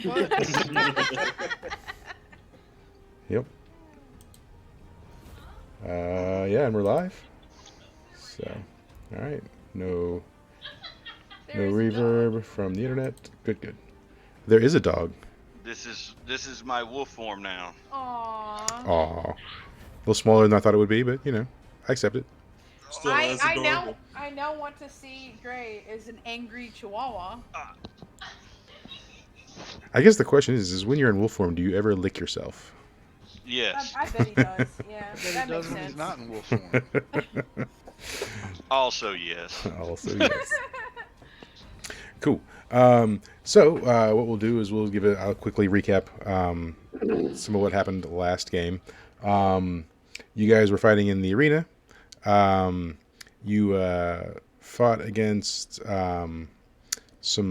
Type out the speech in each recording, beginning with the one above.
Yep. Yeah, and we're live. So, all right. No reverb from the internet. Good. There is a dog. This is my wolf form now. Aww. Aw. A little smaller than I thought it would be, but I accept it. Still as adorable. I now want to see Gray as an angry Chihuahua. I guess the question is when you're in wolf form, do you ever lick yourself? Yes. I bet he does. Yeah, I bet that he does makes when sense. he's not in wolf form. Also yes. Also, yes. Cool. So what we'll do is we'll give it. I'll quickly recap some of what happened last game. You guys were fighting in the arena. You fought against some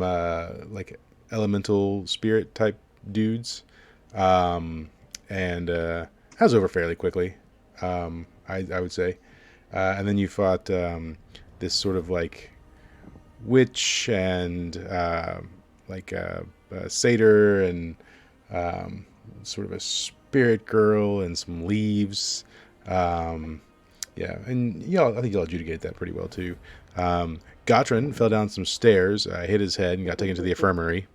like elemental spirit type dudes, and that was over fairly quickly. I would say, and then you fought this sort of like witch and like a satyr and sort of a spirit girl and some leaves. Yeah, and I think y'all adjudicated that pretty well too. Gotran fell down some stairs, hit his head, and got taken to the infirmary.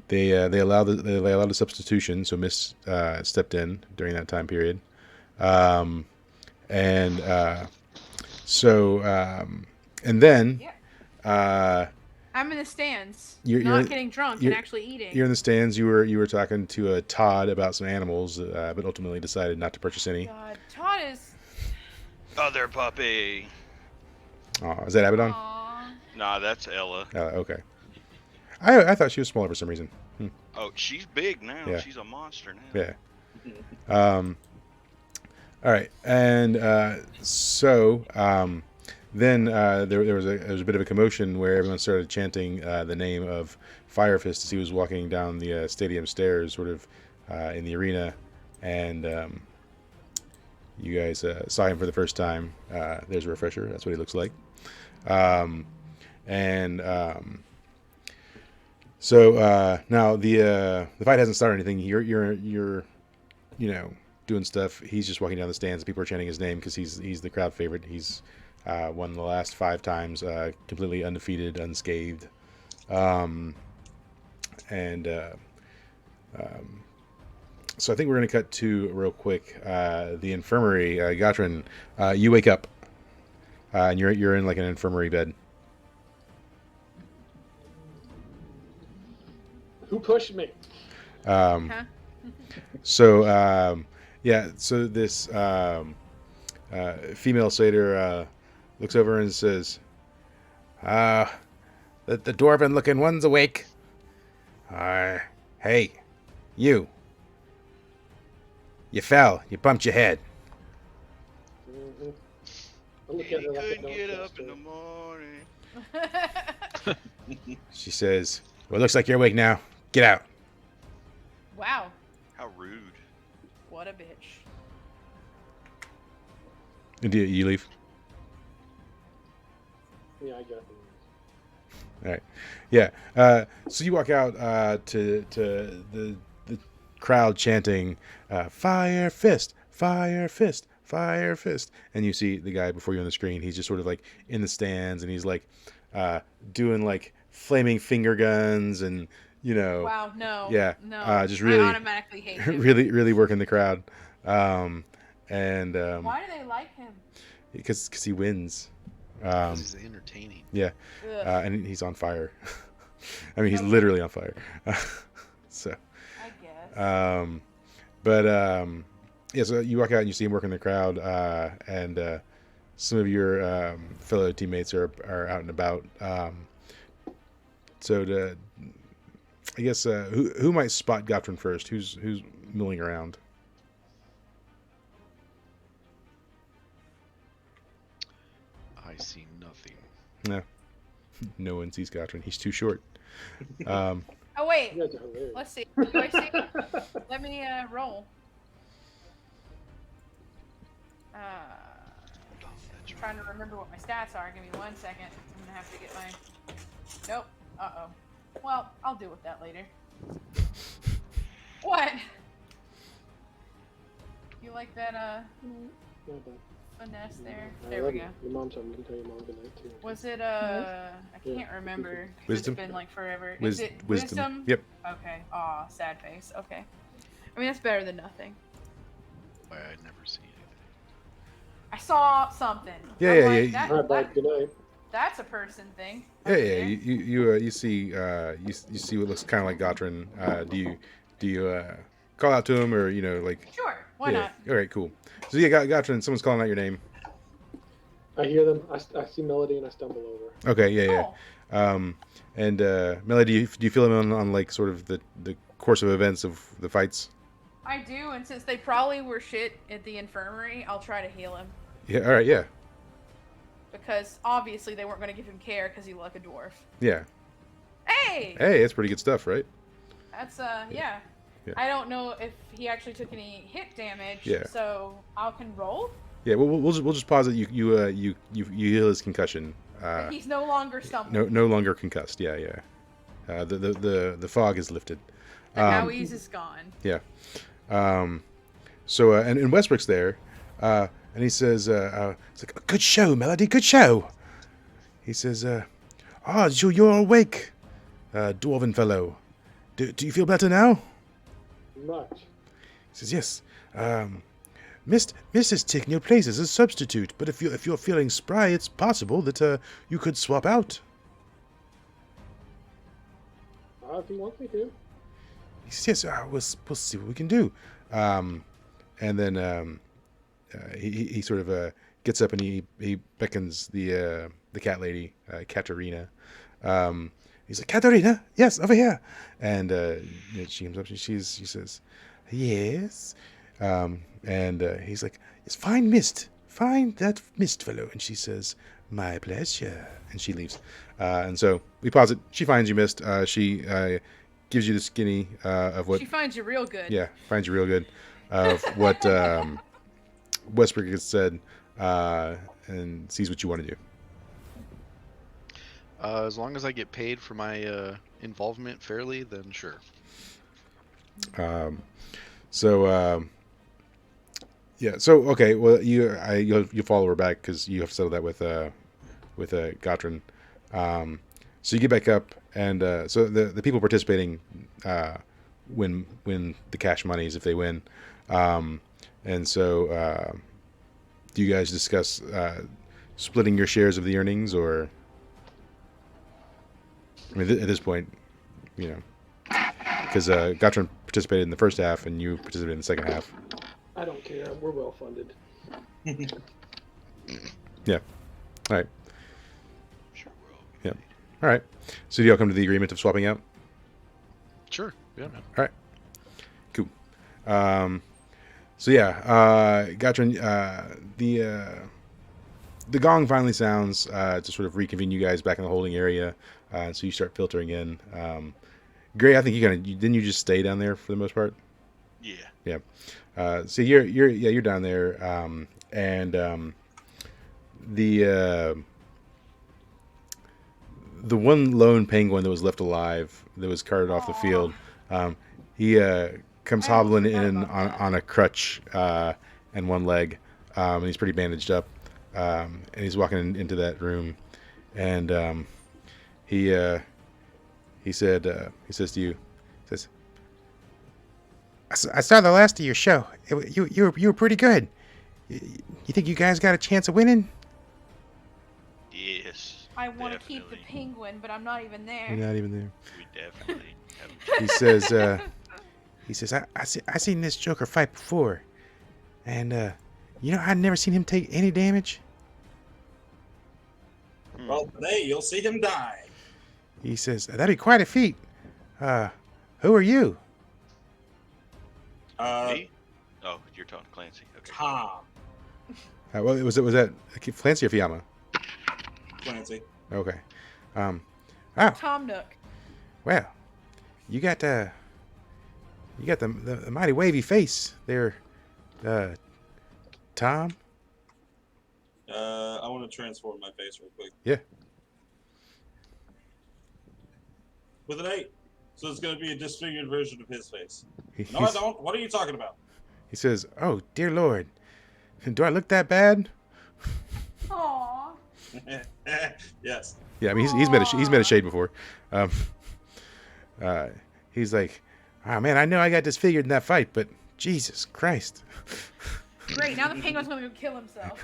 They allowed a substitution, so Miss stepped in during that time period, and then I'm in the stands, you're not getting drunk and actually eating. You're in the stands. You were talking to Todd about some animals, but ultimately decided not to purchase any. God, Todd is. Other puppy. Oh, is that Abaddon? Nah, that's Ella. Okay. I thought she was smaller for some reason. Oh, she's big now. Yeah. She's a monster now. Yeah. All right, and then there was a bit of a commotion where everyone started chanting the name of Fire Fist as he was walking down the stadium stairs, sort of in the arena, and you guys saw him for the first time. There's a refresher. That's what he looks like. So now the fight hasn't started anything. You're doing stuff. He's just walking down the stands. People are chanting his name because he's the crowd favorite. He's won the last 5 times, completely undefeated, unscathed. So I think we're going to cut to real quick the infirmary. Gotran, you wake up, and you're in like an infirmary bed. Who pushed me? So so this female satyr looks over and says, the dwarven-looking one's awake. Hey, you fell. You bumped your head. Mm-hmm. I look He at her like I couldn't don't get trust up in her. the morning. She says, well, it looks like you're awake now. Get out. Wow, How rude. what a bitch. Do you leave? Yeah, I got it. All right. Yeah. So you walk out to the crowd chanting, "Fire Fist, Fire Fist, Fire Fist," and you see the guy before you on the screen. He's just sort of like in the stands, and he's like doing like flaming finger guns, and Wow, no. yeah, No. just really, I automatically hate him. really working the crowd, and Why do they like him? because he wins. Because he's entertaining. Yeah, Ugh, and he's on fire. I mean, he's literally on fire. So, I guess. yeah. So you walk out and you see him working the crowd, and some of your fellow teammates are out and about. So I guess who might spot Gotran first? Who's milling around? I see nothing. No, no one sees Gotran. He's too short. Oh, wait. You guys are hilarious. Let's see. Do I see? Let me roll. Trying to remember what my stats are. Give me 1 second. I'm going to have to get my... Nope. Uh-oh. Well, I'll deal with that later. What? You like that Not bad. finesse there? I There love we you. go. Your mom told me to tell your mom good night too. Was it I can't remember. 'Cause Wisdom? It's been like forever. Wis- Is it wisdom. wisdom? Yep. Okay. Aw, sad face. Okay. I mean that's better than nothing. Why I never see anything. I saw something. Yeah, I'm yeah, like, yeah. All right, bud. Good night. That's a person thing. Yeah, over yeah. there. You see you see what looks kind of like Gotrin. Do you call out to him, or like? Sure. Why yeah. not? All right, cool. So yeah, Gotrin. Someone's calling out your name. I hear them. I see Melody and I stumble over. Okay, yeah, Cool. yeah. And Melody, do you feel him on like sort of the course of events of the fights? I do, and since they probably were shit at the infirmary, I'll try to heal him. Yeah. All right. Yeah. Because obviously they weren't going to give him care because he looked like a dwarf. Yeah. Hey! Hey, that's pretty good stuff, right? That's, yeah. Yeah. I don't know if he actually took any hit damage, Yeah. so I can roll. Yeah. We'll just pause it. You heal his concussion. But he's no longer stumbling. No longer concussed. Yeah, yeah. The fog is lifted. The Howies is gone. Yeah. So and Westbrook's there, and he says, "It's like good show, Melody, good show." He says, you're awake, dwarven fellow. Do you feel better now?" Much. He says, "Yes. Mist has taken your place as a substitute, but if you're feeling spry, it's possible that you could swap out." If he wants me to. He says, "Yes, we'll see what we can do." And then he sort of gets up and he beckons the cat lady, Katerina. He's like, "Katerina, yes, over here." And she comes up. She says, "Yes." And he's like, "It's find Mist. Find that Mist fellow." And she says, "My pleasure." And she leaves. And so we pause it. She finds you, Mist. She gives you the skinny of what. She finds you real good. Yeah, finds you real good of what Westbrook has said, and sees what you want to do. As long as I get paid for my involvement fairly, then sure. So yeah. So okay. Well, you'll follow her back because you have to settle that with Gotrin. So you get back up, and so the people participating win the cash monies if they win. And so do you guys discuss splitting your shares of the earnings, or? I mean, at this point, because Gotron participated in the first half and you participated in the second half. I don't care. We're well funded. Yeah. All right. Sure, we're all Yeah. All right. So do y'all come to the agreement of swapping out? Sure. Yeah, man. All right. Cool. So yeah, Gotron, the gong finally sounds to sort of reconvene you guys back in the holding area. So you start filtering in. Gray, I think didn't you just stay down there for the most part? Yeah. Yeah. So you're down there, and the one lone penguin that was left alive that was carted off the field, he comes I almost hobbling forgot in about that. on a crutch and one leg, and he's pretty bandaged up, and he's walking into that room, and he says to you, he says, I saw the last of your show. You were pretty good. You think you guys got a chance of winning? Yes. I want to keep the definitely. penguin, but I'm not even there. You're not even there. We definitely have. He says, I seen this Joker fight before, and I'd never seen him take any damage. Well, today you'll see him die. He says, that'd be quite a feat. Who are you? Me? Oh, you're talking Clancy. Okay. Tom Well, was that Clancy or Fiamma? Clancy. Okay. Oh, Tom Nook. well, you got the mighty wavy face there, Tom. I want to transform my face real quick. Yeah. with an 8. So it's going to be a disfigured version of his face. He, No, I don't. What are you talking about? he says, "Oh dear Lord, do I look that bad?" Aww. Yes. Yeah, I mean he's met a shade before. Um, he's like, "Oh man, I know I got disfigured in that fight, but Jesus Christ." Great, now the penguin's gonna go kill himself.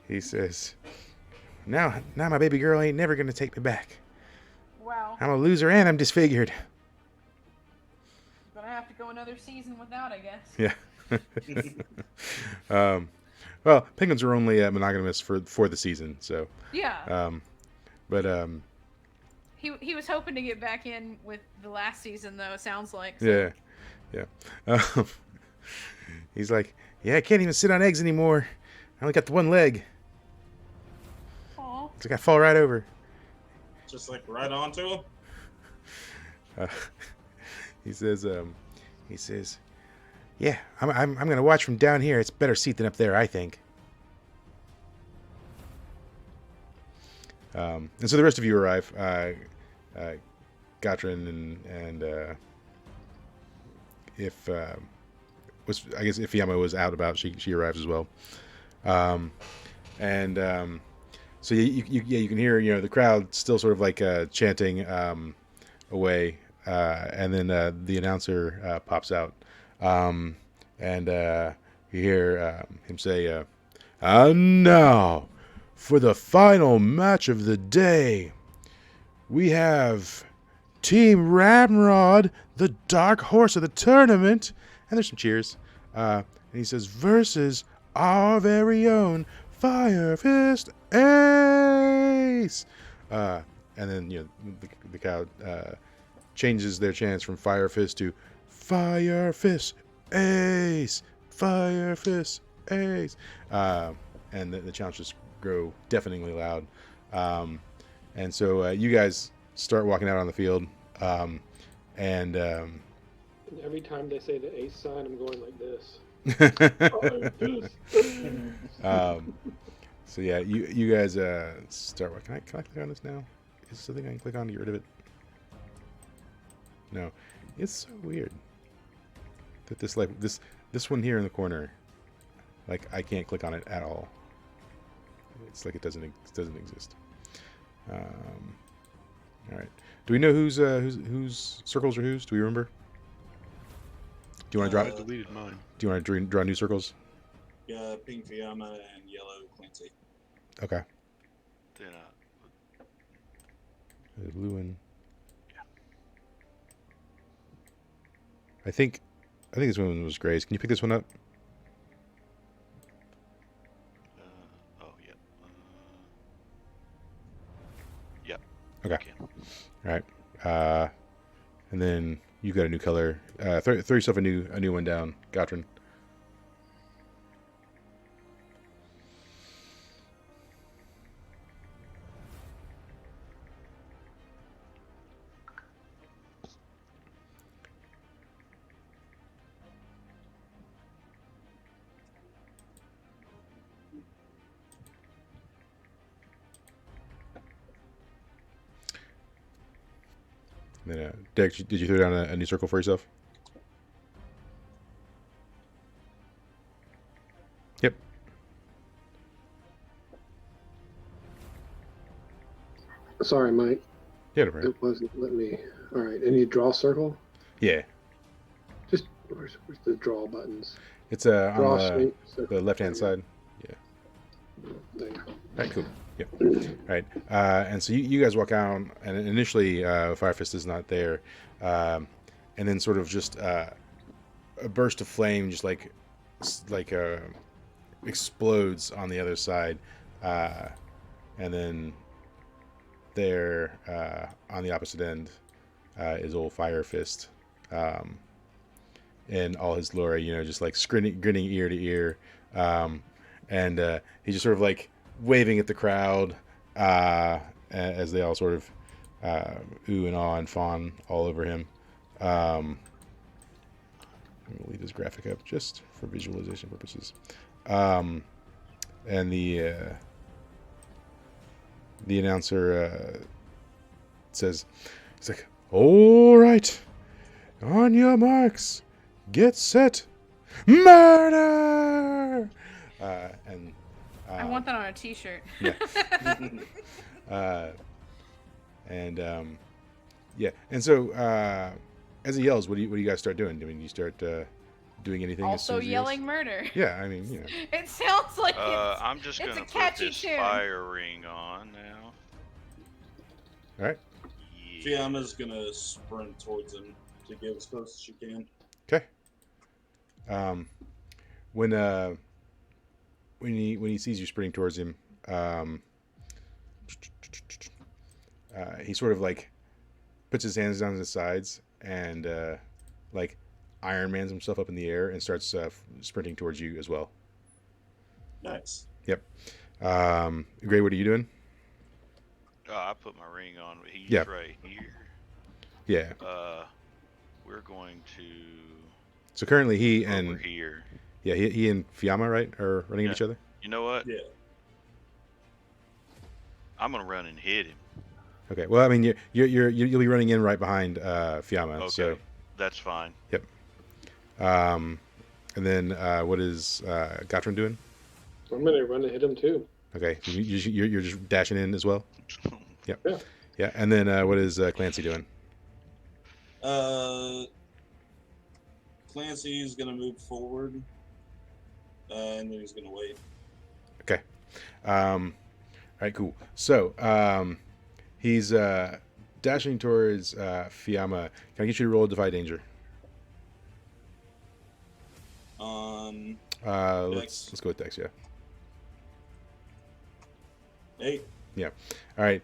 He says, now my baby girl ain't never gonna take me back. Wow. I'm a loser and I'm disfigured. Gonna have to go another season without, I guess. Yeah. Well, penguins are only monogamous for the season, so. Yeah. But He was hoping to get back in with the last season, though. It sounds like. So. Yeah. He's like, yeah, I can't even sit on eggs anymore. I only got the one leg. Aw. It's like I fall right over. Just like right onto him. He says, yeah, I'm gonna watch from down here. It's a better seat than up there, I think. And so the rest of you arrive. Gatrin and I guess if Yama was out about, she arrives as well. So you can hear the crowd still sort of like chanting away, and then the announcer pops out, and you hear him say, "And now, for the final match of the day, we have Team Ramrod, the dark horse of the tournament," and there's some cheers. And he says, "versus our very own Fire Fist Ace." And then the crowd changes their chants from Fire Fist to Fire Fist Ace, Fire Fist Ace, and the chants just grow deafeningly loud. And so you guys start walking out on the field, and every time they say the ace sign, I'm going like this. So yeah, you guys start. Can I click on this now? Is this something I can click on to get rid of it? No, it's so weird that this one here in the corner, like I can't click on it at all. It's like it doesn't exist. All right. Do we know whose circles are whose? Do we remember? Do you want to draw? I deleted mine. Do you want to draw new circles? Yeah, pink Fiamma and yellow Clancy. Okay. Then, The blue one. I think this one was Gray's. Can you pick this one up? oh, yeah. Yep. Okay. Okay. All right. And then you got a new color. Throw yourself a new one down, Gatrin. And then, Derek, did you throw down a new circle for yourself? Yep. Sorry, Mike. Yeah, no problem. It wasn't letting me. All right, and you draw a circle. Yeah. Just where's the draw buttons? It's Draw on shape. the left-hand side. There you go. All right, cool. Yep. All right. And so you guys walk out, and initially Fire Fist is not there. And then sort of just a burst of flame just like explodes on the other side. And then there on the opposite end is old Fire Fist. In all his glory, just like grinning ear to ear. And he's just sort of like waving at the crowd as they all sort of ooh and ah and fawn all over him. I'm going to leave this graphic up just for visualization purposes. And the announcer says, He's like, all right, on your marks, get set, murder! And I want that on a T-shirt. yeah. And yeah, and so as he yells, what do you guys start doing? I mean, you start doing anything as soon Also as he yells? yelling murder. Yeah, I mean, It sounds like I'm just it's gonna a put catchy this tune. fire ring on now. All right, Yeah. Fiamma's gonna sprint towards him to get as close as she can. okay. When he sees you sprinting towards him, he sort of like puts his hands down his sides and like Iron Man's himself up in the air and starts sprinting towards you as well. Nice. Yep. Gray, what are you doing? Oh, I put my ring on, but he's Yeah. right here. Yeah. We're going to So currently he over and here. yeah he and Fiamma, right, are running at Yeah. each other. You know what? Yeah. I'm gonna run and hit him. Okay. Well, I mean you'll be running in right behind Fiamma. Okay, So that's fine. and then what is Gatron doing? I'm gonna run and hit him too. Okay. You're just dashing in as well. Yep. Yeah. Yeah. And then what is Clancy doing? Clancy's gonna move forward, and then he's gonna wait. Okay. All right. Cool. So he's dashing towards Fiamma. Can I get you to roll a Defy Danger? Let's go with Dex. Yeah. 8. Yeah. All right.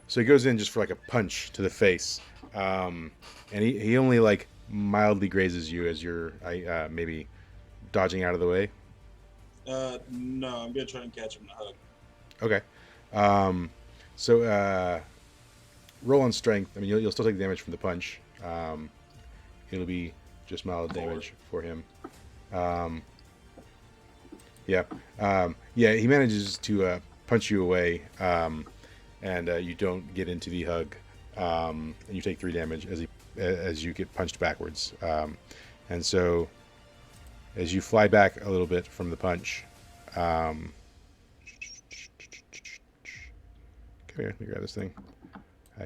So he goes in just for like a punch to the face, and he only like mildly grazes you as you're maybe dodging out of the way. No, I'm gonna try and catch him in a hug. Okay. So roll on strength. I mean, you'll still take damage from the punch. It'll be just mild damage for him. Yeah. Yeah. He manages to punch you away, and you don't get into the hug, and you take 3 damage as you get punched backwards. And so as you fly back a little bit from the punch, come here, let me grab this thing.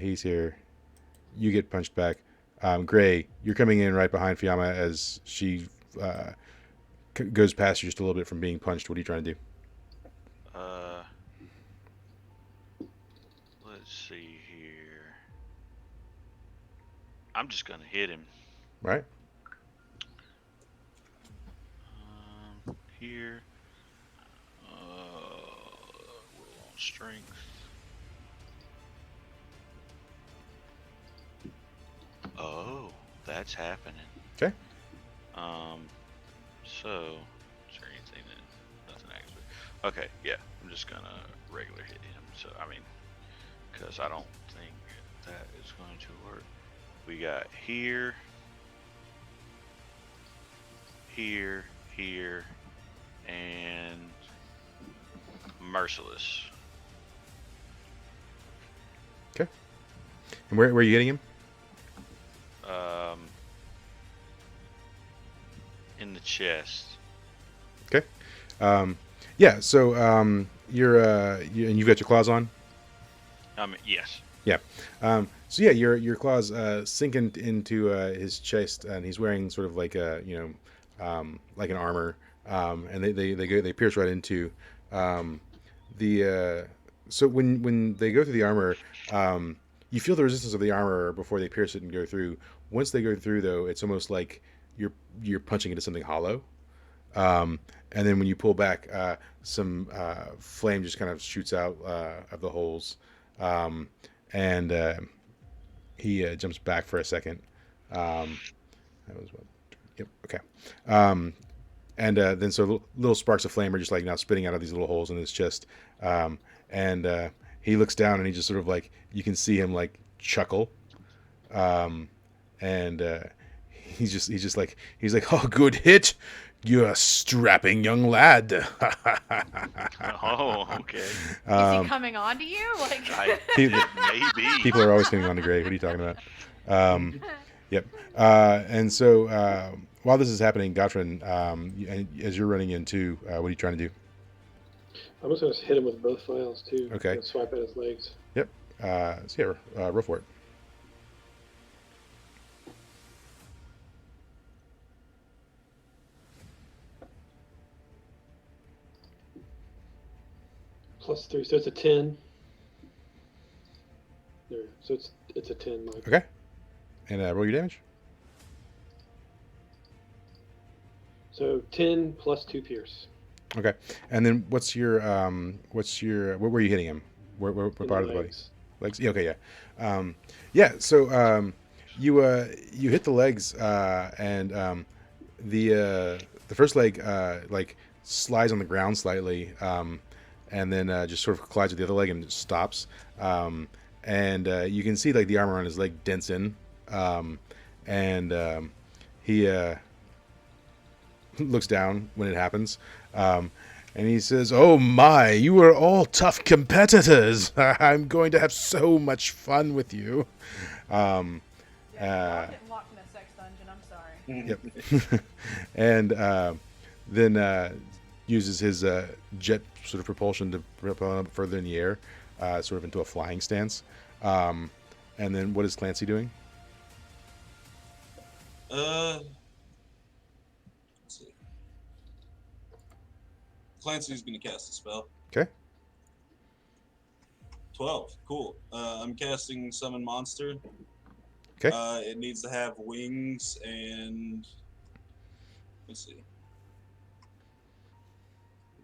He's here. You get punched back. Gray, you're coming in right behind Fiamma as she goes past you just a little bit from being punched. What are you trying to do? Let's see here. I'm just gonna hit him. Right? Here. Roll on strength. Oh, that's happening. Okay. So, is there anything that nothing actually? Okay, yeah, I'm just gonna regular hit him. So I mean, because I don't think that is going to work. We got here, here, here, and merciless. Okay. And where are you hitting him? In the chest. Okay. Yeah. So you're and you've got your claws on. Yes. Yeah. So yeah, your claws sink into his chest, and he's wearing sort of like a like an armor, and they pierce right into the. So when they go through the armor, you feel the resistance of the armor before they pierce it and go through. Once they go through, though, it's almost like you're punching into something hollow. And then when you pull back, some flame just kind of shoots out of the holes. And he jumps back for a second. That was what? Yep. Okay. And then so little sparks of flame are just like now spitting out of these little holes in his chest. And he looks down and he just sort of like, you can see him like chuckle. And he's like, oh, good hit. You're a strapping young lad. Oh, okay. Is Um, he coming on to you? Like, people, Maybe. people are always coming on to Greg. What are you talking about? Yep. And so while this is happening, Gottrin, as you're running in too, what are you trying to do? I'm just gonna hit him with both flails too. Okay. And swipe at his legs. Yep. So yeah, roll for it. +3, so it's a 10. There, so it's a 10, Mike. Okay. And roll your damage. So 10 plus 2 pierce. Okay. And then what's your where were you hitting him? Where in part of the body? legs. Legs. Yeah, okay. Yeah. So you hit the legs and the first leg like slides on the ground slightly and then just sort of collides with the other leg and it stops. And you can see like the armor on his leg dents in, and he looks down when it happens, and he says, "Oh my, you are all tough competitors. I'm going to have so much fun with you." yeah, I'm getting locked in a sex dungeon. I'm sorry. Yep. And then uses his jet sort of propulsion to propel him up further in the air, sort of into a flying stance. And then what is Clancy doing? Let's see. Clancy's gonna cast a spell. Okay. 12. Cool. I'm casting Summon Monster. Okay. It needs to have wings and let's see.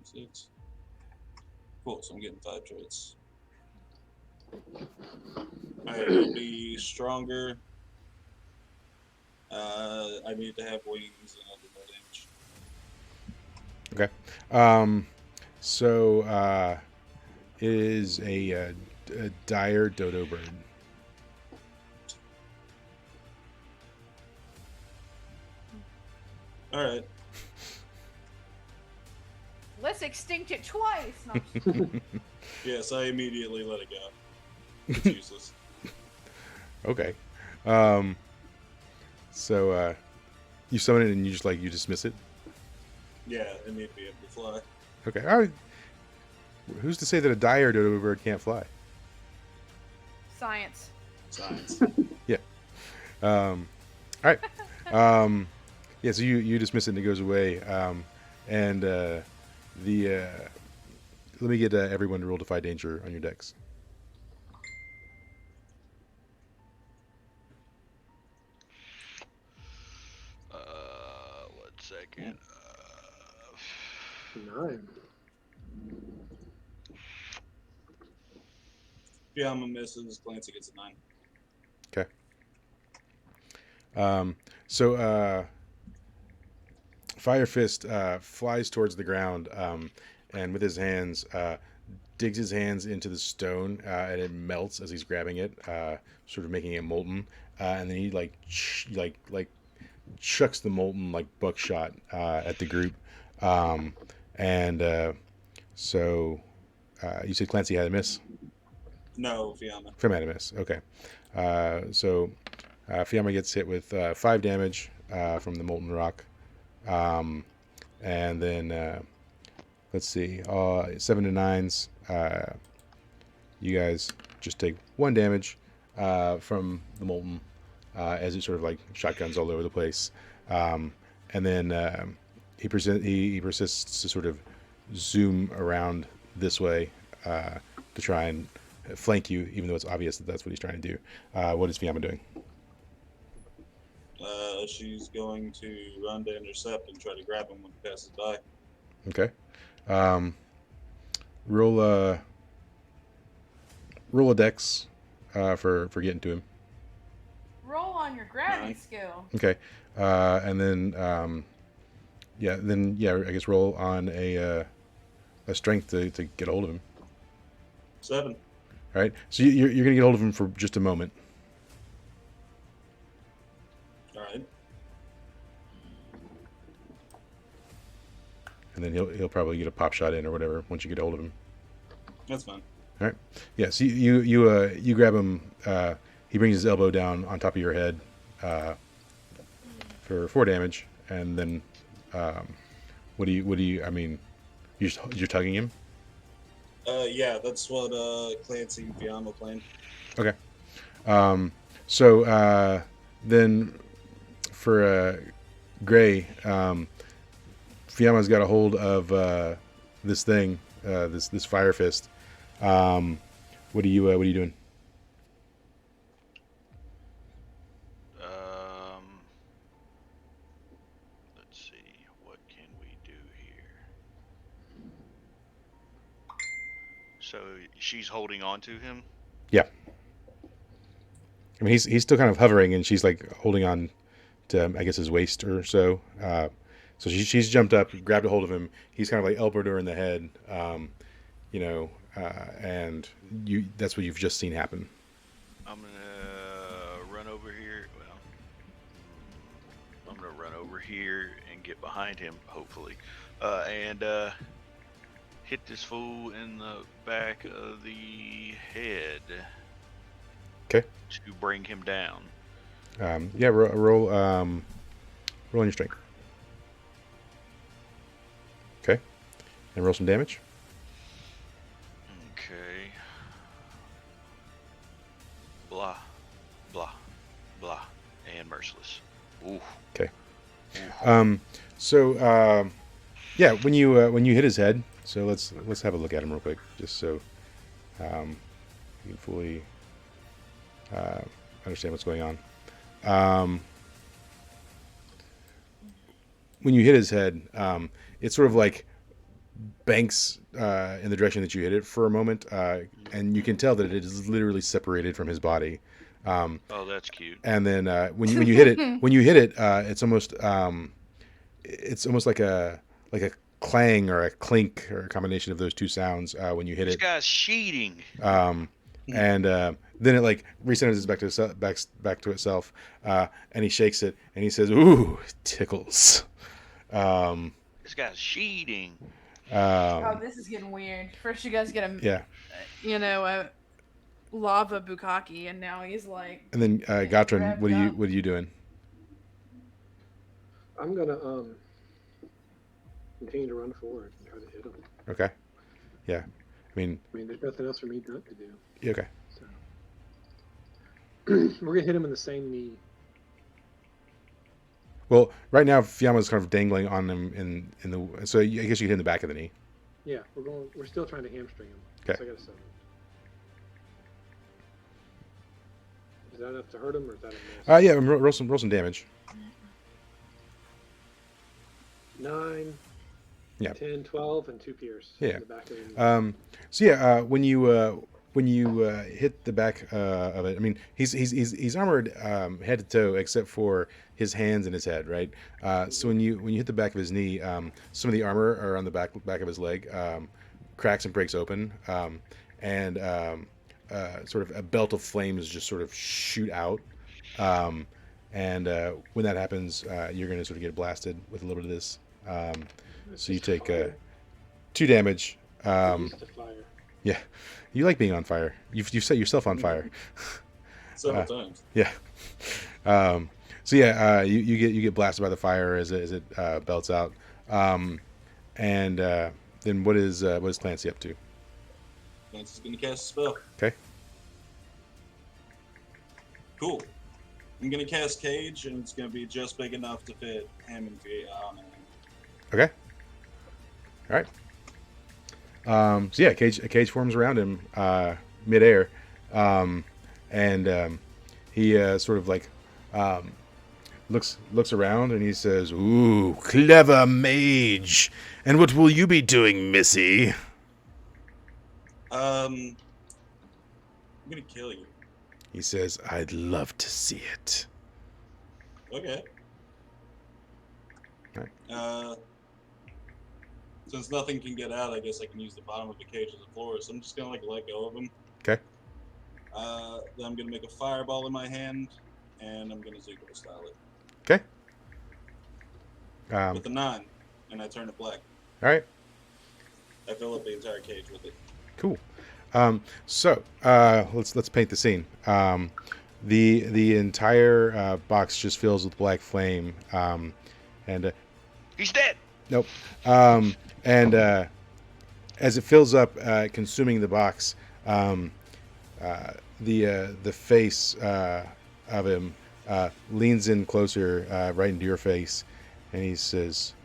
6. Cool. So I'm getting 5 traits. Alright, it'll be stronger. I need to have wings and I'll do more damage. Okay. So it is a dire dodo bird. Alright. Let's extinct it twice. No, I'm just kidding. Yes, I immediately let it go. It's useless. Okay. So you summon it and you dismiss it. Yeah, it need to be able to fly. Okay. All right. Who's to say that a dire dodo bird can't fly? Science. Science. Yeah. All right. Yeah. So you dismiss it and it goes away. And let me get everyone to roll Defy Danger on your decks. One second. 9. Fiamma misses. Clancy gets a 9. Okay. So Fire Fist flies towards the ground and with his hands digs his hands into the stone and it melts as he's grabbing it, sort of making it molten. And then he chucks the molten like buckshot at the group. So you said Clancy had a miss? No, Fiamma. Fiamma had a miss. Okay. So Fiamma gets hit with 5 damage from the molten rock. And then let's see, 7 to 9s. You guys just take 1 damage from the molten as it sort of like shotguns all over the place. And then he persists to sort of zoom around this way to try and flank you, even though it's obvious that that's what he's trying to do. What is Fiamma doing? She's going to run to intercept and try to grab him when he passes by. Okay. Roll a dex for getting to him. Roll on your gravity 9. skill. Okay. And then I guess roll on a strength to get a hold of him. 7. All right. So you're going to get hold of him for just a moment. All right. and then he'll probably get a pop shot in or whatever once you get a hold of him. That's fine. All right. Yeah. So you grab him. He brings his elbow down on top of your head for 4 damage, and then what do you? I mean, you're tugging him. Yeah, that's what Clancy and Fiamma planned. Okay. So then for Gray, Fiamma's got a hold of this thing, this fire fist. What are you doing? Let's see. What can we do here? So she's holding on to him. Yeah. I mean, he's still kind of hovering, and she's like holding on to, I guess, his waist or so. So she's jumped up, grabbed a hold of him. He's kind of like elbowed her in the head, and that's what you've just seen happen. I'm gonna run over here. Well, I'm gonna run over here and get behind him, hopefully, and hit this fool in the back of the head. Okay. To bring him down. Yeah, roll on your strength. Okay, and roll some damage. Okay. Blah, blah, blah, and merciless. Ooh. Okay. Yeah, when you hit his head, so let's have a look at him real quick, just so you can fully understand what's going on. When you hit his head, it sort of like banks in the direction that you hit it for a moment, and you can tell that it is literally separated from his body. Oh, that's cute. And then when you hit it, it's almost like a clang or a clink or a combination of those two sounds when you hit This it. guy's cheating. And then it like recenters back to itself, and he shakes it and he says, "Ooh, it tickles." This guy's cheating. Oh, this is getting weird. First, you guys get a a lava bukkake, and now he's like. And then Gatrin, grabbed what up. are you doing? I'm gonna continue to run forward and try to hit him. Okay. Yeah. I mean, there's nothing else for me not to do. yeah, okay. So we're gonna hit him in the same knee. Well, right now Fiamma's kind of dangling on him in the. So I guess you hit in the back of the knee. Yeah, we're still trying to hamstring him. Okay. So I got a 7. Is that enough to hurt him, or is that a miss? Yeah, roll some damage. 9, Yeah. 10, 12, and 2 pierce. Yeah. In the back of the knee. So yeah, when you hit the back of it, I mean he's armored head to toe except for his hands and his head, right? So when you hit the back of his knee, some of the armor are on the back of his leg, cracks and breaks open, and sort of a belt of flames just sort of shoot out. And when that happens, you're going to sort of get blasted with a little bit of this. So you take 2 damage. I'm used to fire. Yeah, you like being on fire. You've set yourself on fire. Several times. Yeah. So yeah, you get blasted by the fire as it belts out. And then what is Clancy up to? Clancy's gonna cast a spell. Okay. Cool. I'm gonna cast Cage, and it's gonna be just big enough to fit him and Fiamma. Okay. All right. So yeah, a cage forms around him midair, and he sort of like looks around and he says, "Ooh, clever mage! And what will you be doing, Missy?" I'm gonna kill you. He says, "I'd love to see it." Okay. Right. Since nothing can get out, I guess I can use the bottom of the cage as a floor. So I'm just gonna let go of him. Okay. Then I'm gonna make a fireball in my hand, and I'm gonna Zuko style it Okay. with a 9, and I turn it black. All right. I fill up the entire cage with it. Cool. So let's paint the scene. The entire box just fills with black flame, and He's dead. nope. And as it fills up, consuming the box, the face of him leans in closer, right into your face, and he says,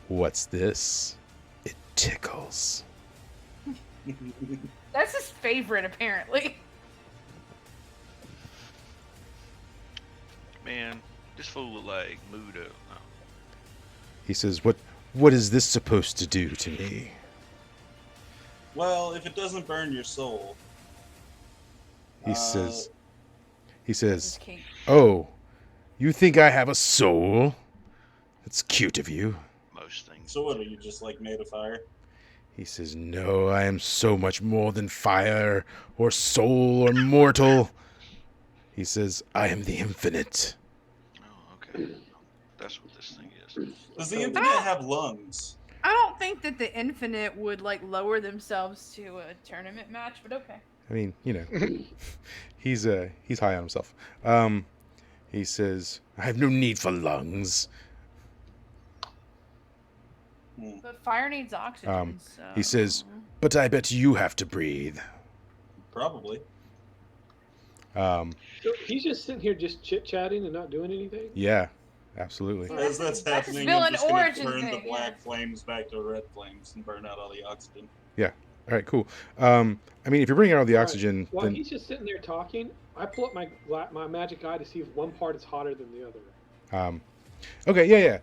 "What's this? It tickles." That's his favorite, apparently. Man, this fool look like mood up. No. He says, "What is this supposed to do to me?" Well, if it doesn't burn your soul. He His says, king. "Oh, you think I have a soul? That's cute of you." Most things. So what, are you just like made of fire? He says, "No, I am so much more than fire or soul or mortal." He says, "I am the infinite." Oh, okay. That's what this thing is. Does the Infinite have lungs? I don't think that the Infinite would like lower themselves to a tournament match, but okay. I mean, he's high on himself. He says, "I have no need for lungs." But fire needs oxygen. So... He says, "But I bet you have to breathe." Probably. So he's just sitting here just chit-chatting and not doing anything? Yeah, absolutely. So As that's that's his happening, villain I'm just going to origin turn the thing, black yeah. flames back to red flames and burn out all the oxygen. All right, cool. I mean, if you're bringing out all the oxygen, While then he's just sitting there talking, I pull up my magic eye to see if one part is hotter than the other. okay, yeah.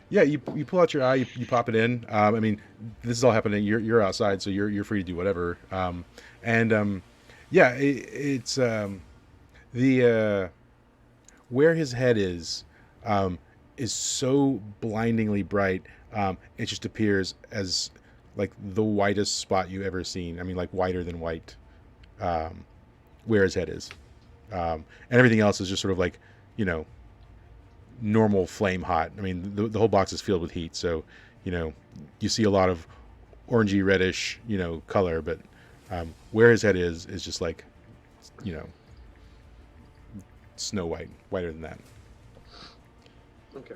Yeah, you pull out your eye, you pop it in. I mean, this is all happening. You're outside, so you're free to do whatever. Yeah, it's the where his head is so blindingly bright. It just appears as like the whitest spot you've ever seen. I mean, like whiter than white. Where his head is, and everything else is just sort of like, normal flame hot. I mean, the whole box is filled with heat, so you see a lot of orangey reddish color, but where his head is just like snow white, whiter than that. Okay.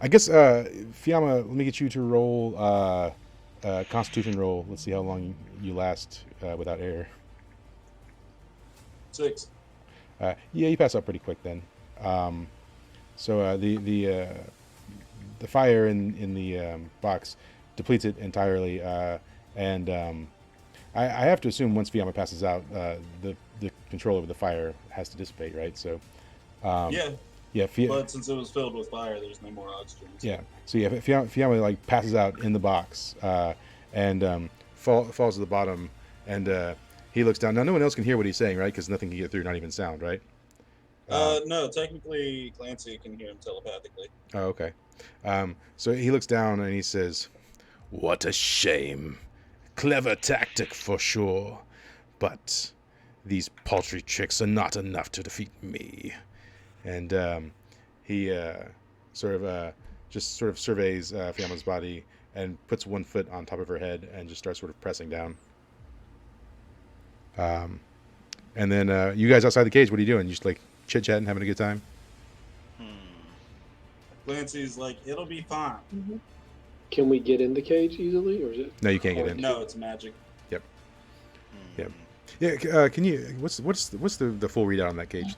I guess Fiamma, let me get you to roll Constitution roll. Let's see how long you last without air. 6. Yeah, you pass out pretty quick then. So the fire in the box depletes it entirely, and I have to assume once Fiamma passes out, the control over the fire has to dissipate, right? So yeah, But since it was filled with fire, there's no more oxygen. So. Yeah, so yeah, Fiamma like passes out in the box, and falls to the bottom, and he looks down. Now no one else can hear what he's saying, right? Because nothing can get through, not even sound, right? No, technically Clancy can hear him telepathically. Oh, okay. So he looks down and he says, "What a shame. Clever tactic for sure. But these paltry tricks are not enough to defeat me." And he sort of surveys Fiamma's body and puts one foot on top of her head and just starts sort of pressing down. And then you guys outside the cage, what are you doing? You just like chit-chatting, having a good time? Clancy's like, it'll be fine. Mm-hmm. Can we get in the cage easily, or is it? No, you can't get in. No, it's magic. Yep. Yeah. Can you? What's the full readout on that cage?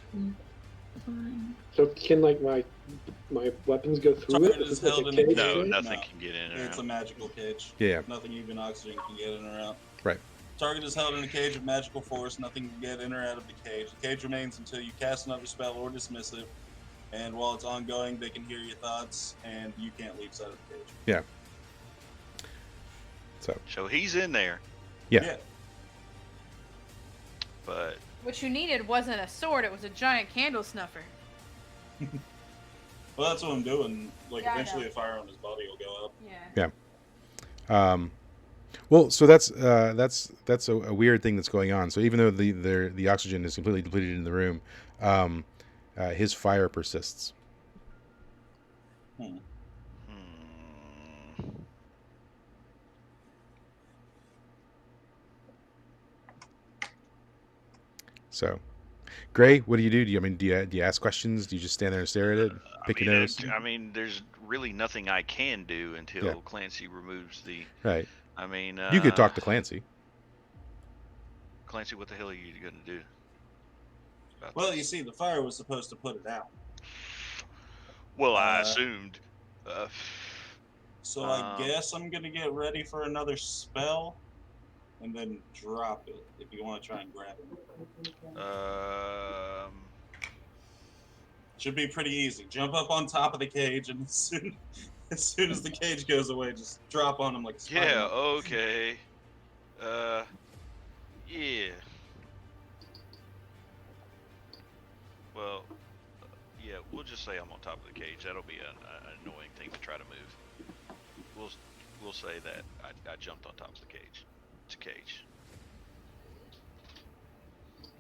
So can like my weapons go through it? Target is Is it like held a in a cage? No, cage? nothing No. can get in or It's a out. magical cage. Yeah. Nothing even oxygen can get in or out. Right. Target is held in a cage of magical force. Nothing can get in or out of the cage. The cage remains until you cast another spell or dismiss it. And while it's ongoing, they can hear your thoughts, and you can't leave side of the cage. Yeah. So he's in there, Yeah. but What you needed wasn't a sword; it was a giant candle snuffer. Well, that's what I'm doing. Like, Yeah, I eventually know. a fire on his body will go up. Yeah. Well, so that's a weird thing that's going on. So even though the oxygen is completely depleted in the room, his fire persists. So, Gray, what do you do? Do you ask questions? Do you just stand there and stare at it, pick your nose? I mean, there's really nothing I can do until Yeah. Clancy removes the. Right. I mean, You could talk to Clancy. Clancy, what the hell are you gonna do? Well, you see, the fire was supposed to put it out. Well, I assumed. So I guess I'm gonna get ready for another spell, and then drop it if you want to try and grab it. Should be pretty easy. Jump up on top of the cage, and as soon as the cage goes away, just drop on him like a spider. Yeah. Okay. Yeah. Well, yeah. We'll just say I'm on top of the cage. That'll be an annoying thing to try to move. We'll say that I jumped on top of the cage. It's a cage.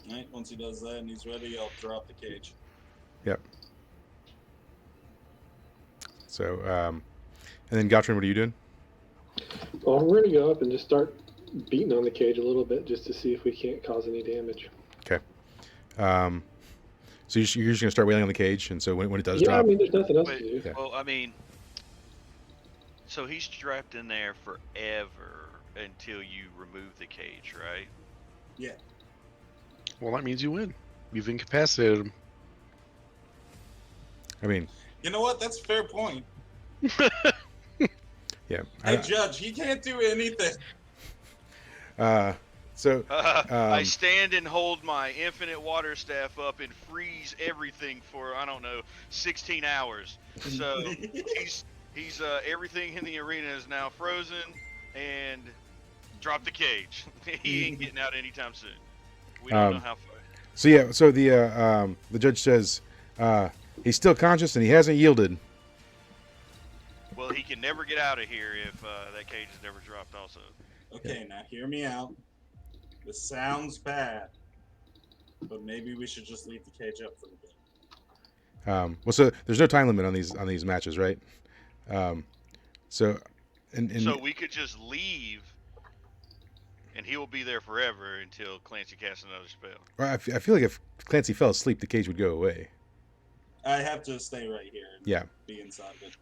All right. Once he does that and he's ready, I'll drop the cage. Yep. So, and then Gottrin, what are you doing? Well, we're gonna go up and just start beating on the cage a little bit just to see if we can't cause any damage. Okay. So you're just gonna start wailing on the cage, and so when it does Yeah, drop. I mean, there's nothing else to do. Yeah. Well, I mean, so he's trapped in there forever until you remove the cage, right? Yeah. Well, that means you win. You've incapacitated him. I mean, You know what? That's a fair point. yeah. Hey, Judge, he can't do anything. So I stand and hold my infinite water staff up and freeze everything for, I don't know, 16 hours. So he's everything in the arena is now frozen, and drop the cage. He ain't getting out anytime soon. We don't know how far. So yeah, so the judge says he's still conscious and he hasn't yielded. Well, he can never get out of here if that cage is never dropped also. Okay, now hear me out. This sounds bad, but maybe we should just leave the cage up for a bit. Well, so there's no time limit on these matches, right? So we could just leave, and he will be there forever until Clancy casts another spell. I feel like if Clancy fell asleep, the cage would go away. I have to stay right here and be inside of it.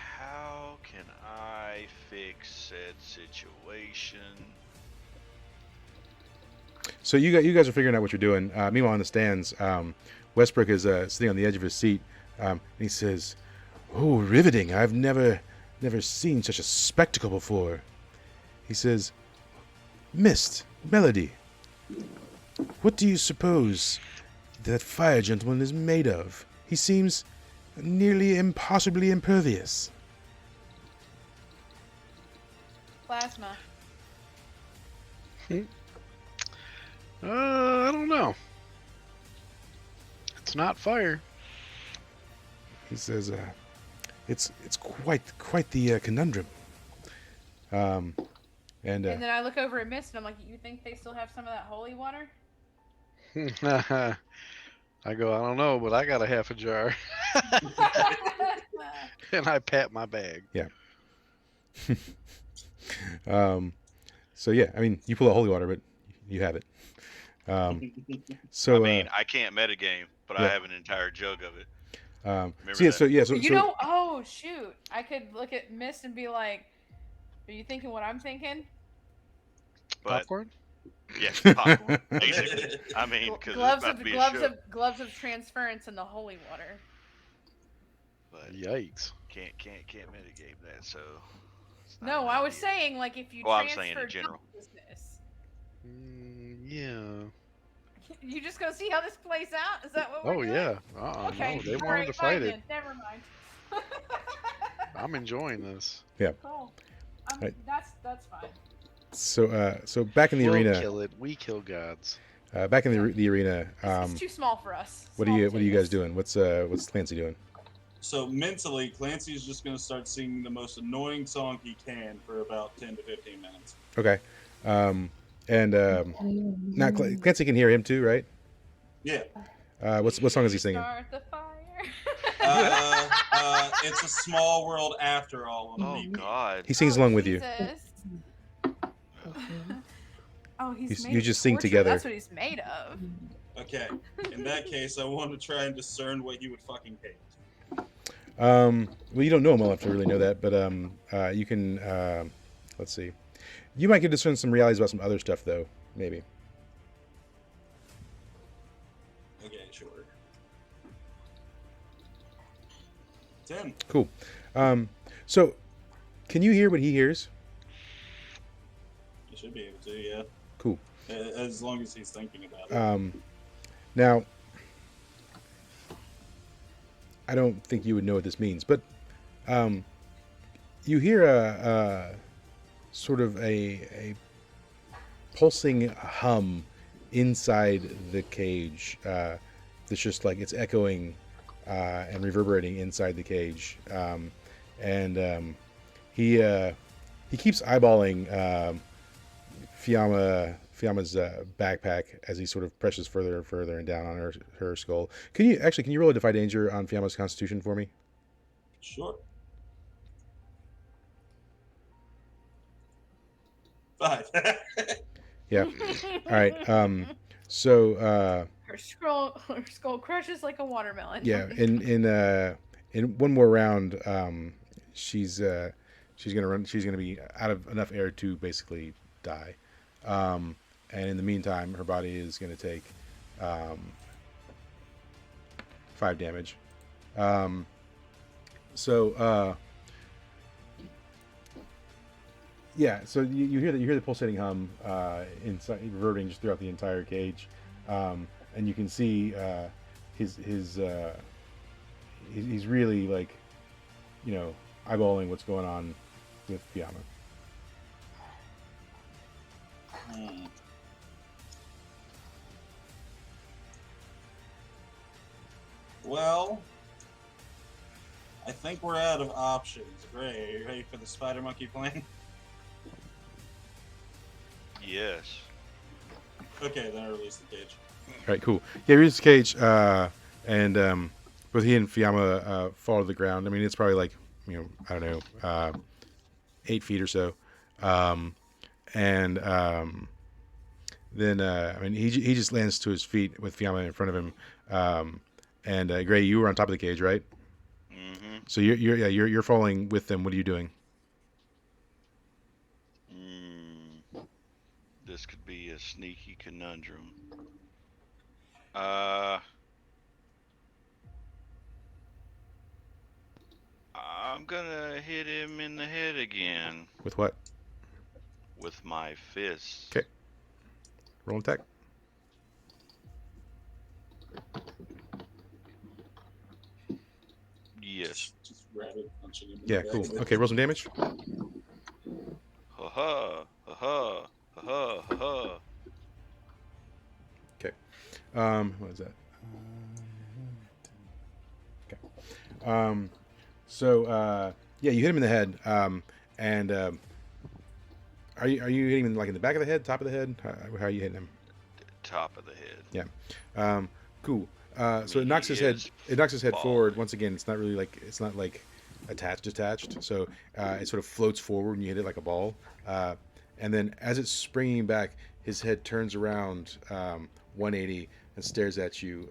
How can I fix said situation? So you guys are figuring out what you're doing. Meanwhile, in the stands, Westbrook is sitting on the edge of his seat, and he says, "Oh, riveting! I've never seen such a spectacle before." He says, "Mist, Melody, what do you suppose that fire gentleman is made of? He seems nearly impossibly impervious." Plasma. I don't know. It's not fire. He says, "It's quite the conundrum." And then I look over at Mist and I'm like, "You think they still have some of that holy water?" I go, I don't know, but I got a half a jar. And I pat my bag. Yeah. So yeah, I mean, you pull out holy water, but you have it. So I mean, I can't metagame, but I have an entire jug of it. So you know, oh shoot, I could look at Mist and be like, "Are you thinking what I'm thinking?" But, popcorn? Yeah, popcorn. Basically, I mean, because gloves of transference in the holy water. But yikes! Can't mitigate that. So. No, I was saying like if you. I'm saying in general. Yeah. You just gonna see how this plays out? Is that what we're doing? Yeah. Okay. No, they wanted to fight it. Never mind. I'm enjoying this. Yeah. Cool. Right. That's fine. So back in the arena. We'll kill it. We kill gods. Back in the arena. It's too small for us. What are you guys doing? What's Clancy doing? So mentally, Clancy's just going to start singing the most annoying song he can for about 10 to 15 minutes. Okay. Now Clancy can hear him too, right? Yeah. What song is he singing? Start the fire. It's a small world after all. Oh God. He sings along with you. Oh, he's made You of just sing torture. together. That's what he's made of. Okay. In that case, I want to try and discern what he would fucking hate. Well, you don't know him well enough to really know that, but you can. Let's see. You might get discern some realities about some other stuff, though. Maybe. Okay, sure. 10. Cool. So, can you hear what he hears? You should be able to, yeah. Cool. As long as he's thinking about it. Now, I don't think you would know what this means, but you hear a sort of a pulsing hum inside the cage. That's just like it's echoing and reverberating inside the cage, and he keeps eyeballing Fiamma's backpack as he sort of presses further and further and down on her skull. Can you roll a Defy Danger on Fiamma's Constitution for me? Sure. 5. Yeah. All right. So Her skull crushes like a watermelon. yeah, in one more round, she's gonna be out of enough air to basically die. And in the meantime, her body is going to take 5 damage. Yeah, so you hear the pulsating hum inside, reverting just throughout the entire cage, and you can see he's really like, eyeballing what's going on with Fiamma. Well, I think we're out of options. Gray, are you ready for the spider monkey plan? Yes. Okay, then I release the cage. All right, cool. Yeah, release the cage, and both he and Fiamma fall to the ground. I mean, it's probably like, I don't know, 8 feet or so. Then he just lands to his feet with Fiamma in front of him. And Gray, you were on top of the cage, right? Mm-hmm. So you're falling with them. What are you doing? This could be a sneaky conundrum. I'm gonna hit him in the head again. With what? With my fist. Okay. Roll an attack. Yes. Just rabbit punching him. Yeah, cool. Okay, roll some damage. Ha ha ha ha ha ha ha. Okay. What is that? Okay. Yeah, you hit him in the head. And are you hitting him like in the back of the head, top of the head? How are you hitting him? Top of the head. Yeah. Cool. So it knocks his head. It knocks his head forward. Once again, it's not like attached. So it sort of floats forward and you hit it like a ball. And then as it's springing back, his head turns around 180 and stares at you.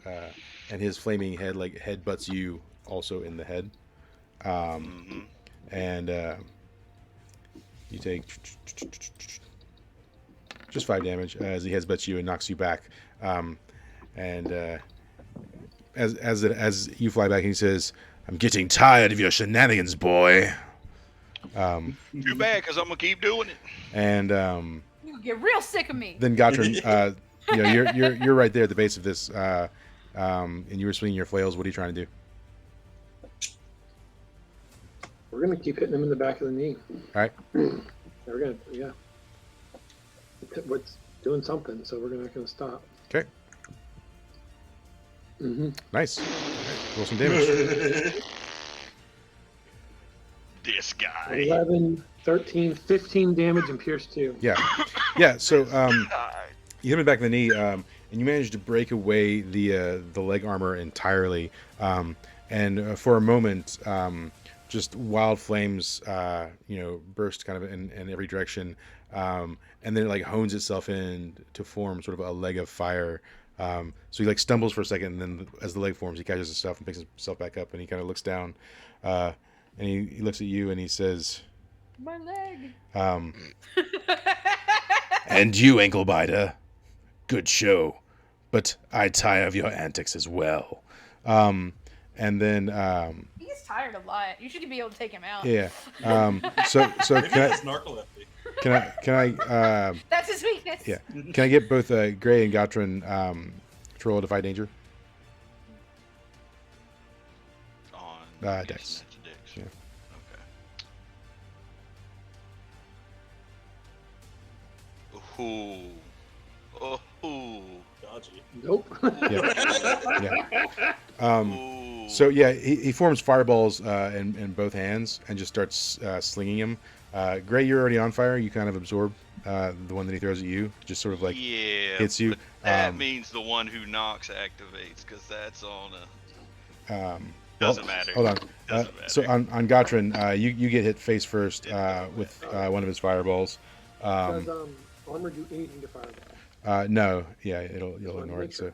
And his flaming head headbutts you also in the head. And you take just 5 damage as he headbutts you and knocks you back. As you fly back, he says, "I'm getting tired of your shenanigans, boy." Too bad, because I'm gonna keep doing it. And You get real sick of me. then Gotran, you're right there at the base of this, and you were swinging your flails. What are you trying to do? We're gonna keep hitting him in the back of the knee. All right. We're gonna, yeah. It's doing something, so we're not gonna stop. Okay. Mm-hmm. Nice. All right. Roll some damage. This guy. 11, 13, 15 damage and pierce 2. Yeah. So you hit him back in the knee, and you manage to break away the leg armor entirely. and for a moment, just wild flames, burst kind of in every direction, and then it like hones itself in to form sort of a leg of fire. So he like stumbles for a second, and then as the leg forms, he catches himself and picks himself back up, and he kind of looks down, and he looks at you and he says, My leg. "And you, ankle biter, good show, but I tire of your antics as well." And then He's tired a lot. You should be able to take him out. yeah. So Maybe can that's narcolepsy. I That's his weakness. yeah, can I get both Gray and Gotrin to roll a defy danger? On Dex. Dex. Yeah. Okay. Ooh. Oh. Dodgy. Nope. Yeah. Ooh. So yeah, he forms fireballs in both hands and just starts slinging them. Gray, you're already on fire. You kind of absorb the one that he throws at you, just sort of like yeah, hits you. but that means the one who knocks activates, because that's on a. Doesn't matter. Hold on. Doesn't matter. So on Gotrin, you get hit face first with one of his fireballs. Does armor do anything to fireball? No, yeah, you'll ignore it. So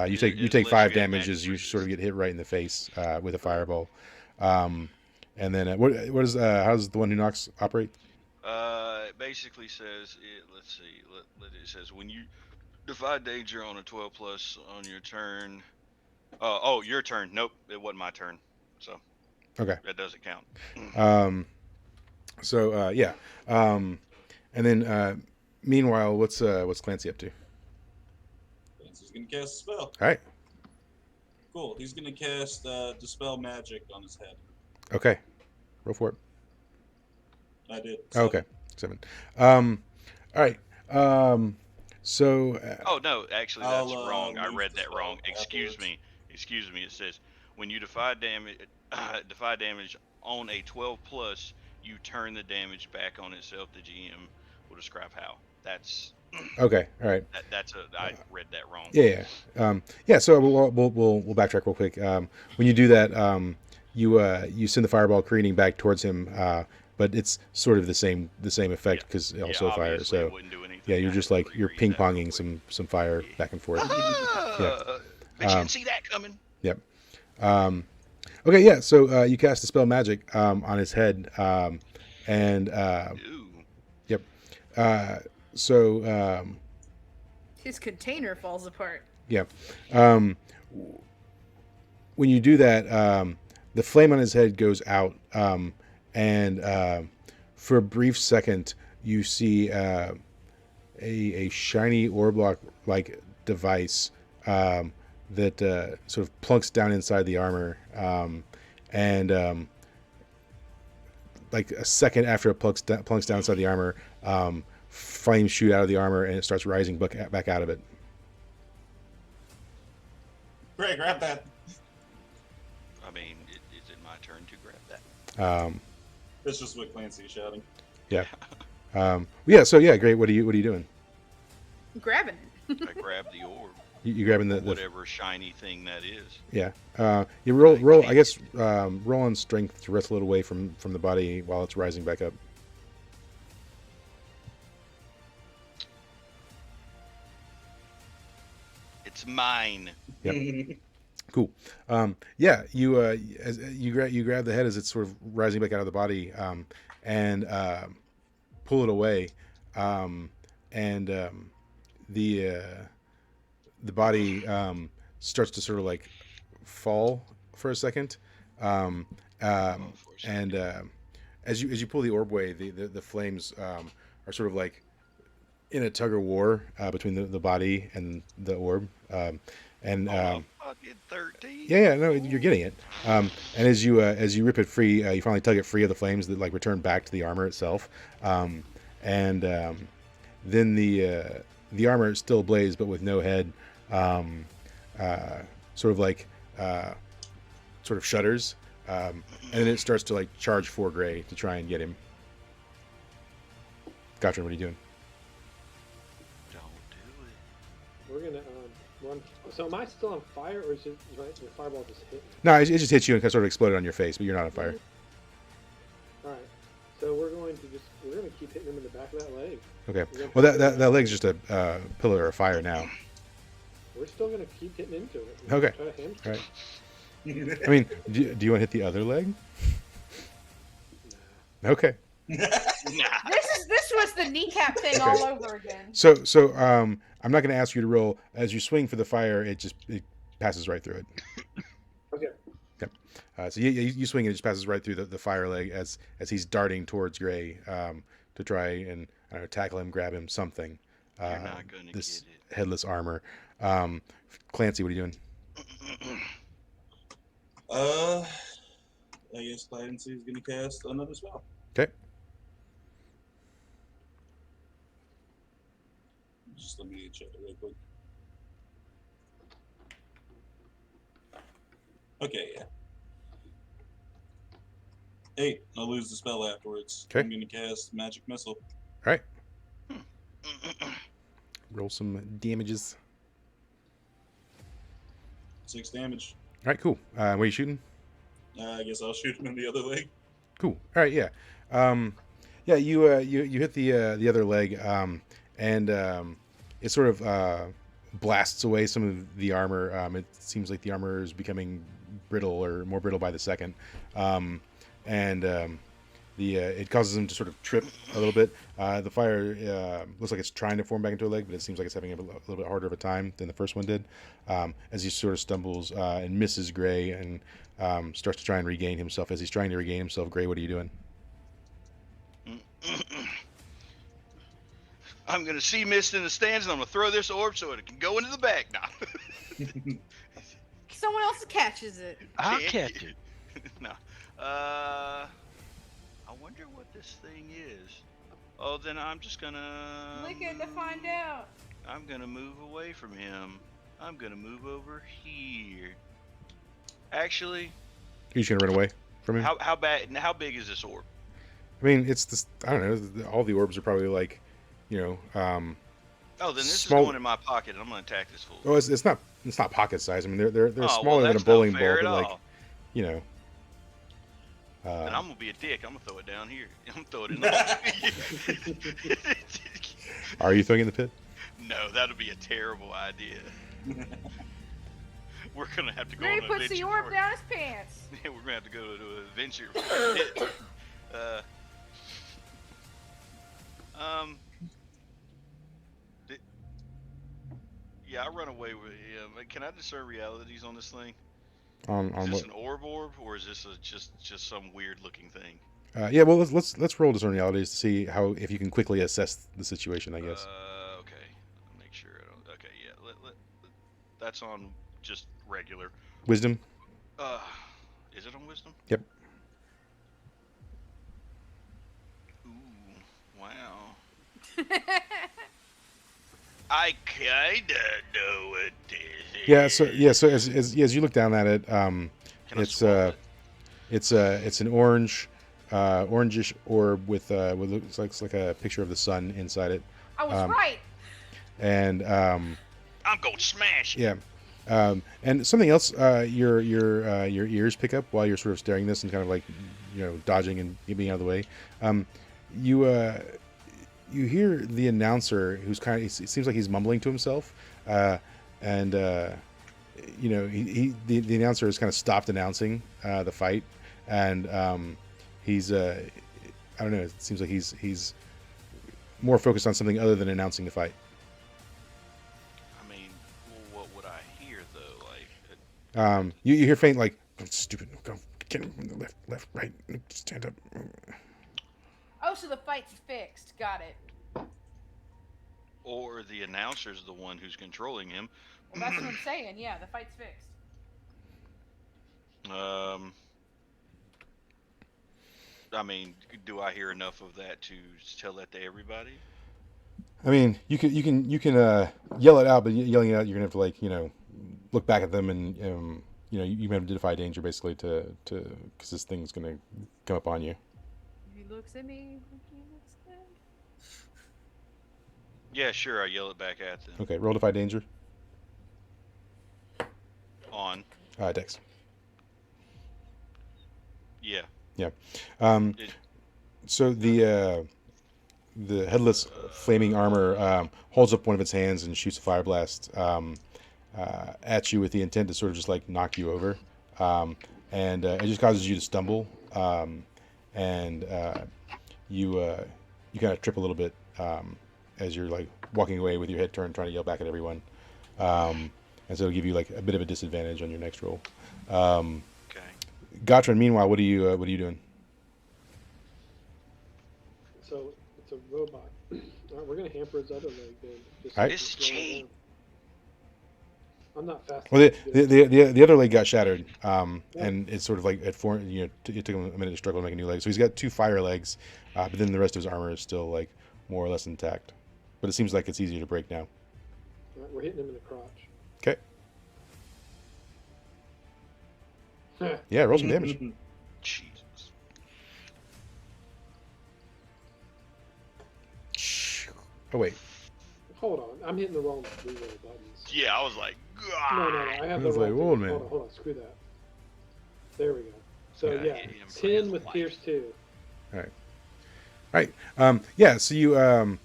you take It 5 lets you get damage as you advantage sort of get hit right in the face with a fireball. And then what is how does the one who knocks operate? It basically says let's see. It says when you defy danger on a 12 plus on your turn. Your turn. Nope, it wasn't my turn. So Okay. that doesn't count. Yeah. And then meanwhile, what's Clancy up to? He's gonna cast a spell. All right. Cool. He's gonna cast Dispel Magic on his head. Okay. Roll for it. I did. Oh, okay. 7. All right. So. Oh no, actually that's I'll, wrong. I leave read the that spell wrong. Excuse afterwards. me. It says when you defy damage on a 12 plus, you turn the damage back on itself. The GM will describe how. That's Okay. All right. I read that wrong. Yeah. So we'll backtrack real quick. When you do that, you send the fireball careening back towards him, but it's sort of the same effect because also fire. Obviously it So wouldn't do anything. yeah, you're I just had to like you're reread ping that real ponging quick. some fire back and forth. Bet you didn't see that coming. Yep. Okay. Yeah. So you cast Dispel Magic on his head, and Ooh. yep. So His container falls apart. yeah. When you do that, the flame on his head goes out, and for a brief second, you see a shiny orblock like device that sort of plunks down inside the armor, and like a second after it plunks down inside the armor, flames shoot out of the armor and it starts rising back out of it. Great, grab that. I mean, is it my turn to grab that? That's just what Clancy's shouting. Yeah. Yeah. So yeah, great. What are you doing? Grabbing it. I grab the orb, You grabbing the whatever shiny thing that is. yeah. You roll. I guess roll on strength to wrestle it away from the body while it's rising back up. It's mine. Yep. Cool. Yeah. You as you grab the head as it's sort of rising back out of the body, and pull it away, and the body starts to sort of like fall for a second, and as you pull the orb away, the flames are sort of like in a tug of war between the body and the orb, and I did 13. yeah, no, you're getting it. And as you rip it free, you finally tug it free of the flames that like return back to the armor itself, and then the armor is still ablaze but with no head, sort of like sort of shudders, and then it starts to like charge for Gray to try and get him. Gotcha. What are you doing? Don't do it. We're gonna So am I still on fire, or is it the fireball just hit me? No, it just hits you and kind of sort of exploded on your face, but you're not on fire. All right. So we're going to keep hitting him in the back of that leg. Okay. Well, that leg's just a pillar of fire now. We're still going to keep hitting into it. Okay. Try to hamstring. All right. I mean, do you want to hit the other leg? Nah. Okay. This was the kneecap thing all over again. So I'm not going to ask you to roll. As you swing for the fire, it passes right through it. Okay. So you swing and it just passes right through the fire leg as he's darting towards Gray to try and tackle him, grab him, something. You're not gonna this get it. headless armor. Clancy, what are you doing? I guess Clancy is gonna cast another spell. Okay. Just let me check it real quick. Okay, yeah. 8. I'll lose the spell afterwards. Okay. I'm gonna cast Magic Missile. All right. Roll some damages. 6 damage. All right, cool. Where are you shooting? I guess I'll shoot him in the other leg. Cool. All right, yeah. Yeah, you hit the other leg, and it sort of blasts away some of the armor. It seems like the armor is becoming brittle or more brittle by the second, and it causes him to sort of trip a little bit. The fire looks like it's trying to form back into a leg, but it seems like it's having a little bit harder of a time than the first one did. As he sort of stumbles and misses Gray and starts to try and regain himself. As he's trying to regain himself, Gray, what are you doing? I'm gonna see mist in the stands, and I'm gonna throw this orb so it can go into the bag now. Someone else catches it. I'll catch it. No. I wonder what this thing is. Oh, then I'm just gonna Lick it to find out. I'm gonna move away from him. I'm gonna move over here. Actually, Are you just gonna run away from him? how big is this orb? I mean, it's this. I don't know. All the orbs are probably like, Oh, then this small- is going in my pocket, and I'm gonna attack this fool. Oh, it's not pocket size. I mean, they're Oh, smaller than a that's no bowling fair ball, at but all. you know. And I'm gonna be a dick. I'm gonna throw it down here. I'm gonna throw it in the. Are you throwing it in the pit? No, that'd be a terrible idea. We're gonna have to go Gray on an puts the adventure orb for it. down his pants. Yeah, we're gonna have to go to an adventure. For it. Yeah, I run away with him. Can I discern realities on this thing? On Is this what? an orb, or is this just some weird looking thing? Yeah, well, let's roll discern realities to see if you can quickly assess the situation. I guess. Okay. Make sure I don't. Okay, yeah. That's on just regular. Wisdom. Is it on wisdom? Yep. Ooh, wow. I kinda know what this is. So as you look down at it, Can I it's swallow it? it's an orangish orb with looks like a picture of the sun inside it, I was right. and I'm gonna smash it. yeah, and something else your ears pick up while you're sort of staring this and kind of like dodging and being out of the way. You hear the announcer who's it seems like he's mumbling to himself, and the announcer has kind of stopped announcing the fight, and he's I don't know, it seems like he's more focused on something other than announcing the fight. I mean, well, what would I hear though? Like, You hear faint like, "Oh, stupid, go get him from the left, right, stand up." Oh, so the fight's fixed. Got it. or the announcer's the one who's controlling him. Well, that's what I'm saying. Yeah, the fight's fixed. I mean, do I hear enough of that to tell that to everybody? I mean, you can yell it out, but yelling it out, you're gonna have to look back at them and you might identify danger basically to because this thing's gonna come up on you. He looks at me. He looks at me. Yeah, sure. I yell it back at them. Okay, roll defy danger. on. Dex. Yeah. Yeah. It, So the headless flaming armor holds up one of its hands and shoots a fire blast at you with the intent to sort of just like knock you over, and it just causes you to stumble, and you kind of trip a little bit as you're like walking away with your head turned, trying to yell back at everyone, and so it'll give you like a bit of a disadvantage on your next roll. okay. Gotron, meanwhile, what are you doing? So it's a robot. All right, we're gonna hamper its other leg then. Just All right. It's cheap. I'm not fast. Well, enough to do it. the other leg got shattered, and it's sort of like it took him a minute to struggle to make a new leg. So he's got 2 fire legs, but then the rest of his armor is still like more or less intact. But it seems like it's easier to break now. All right, we're hitting him in the crotch. Okay. Yeah, roll some damage. Jesus. Oh wait, Hold on, I'm hitting the wrong reroll buttons. Yeah, I was like, No, I have I the was right. like, whoa, thing. man. Hold on, screw that. There we go. So Yeah, yeah, hit him for his 10 with life. Pierce 2. right. Yeah. So you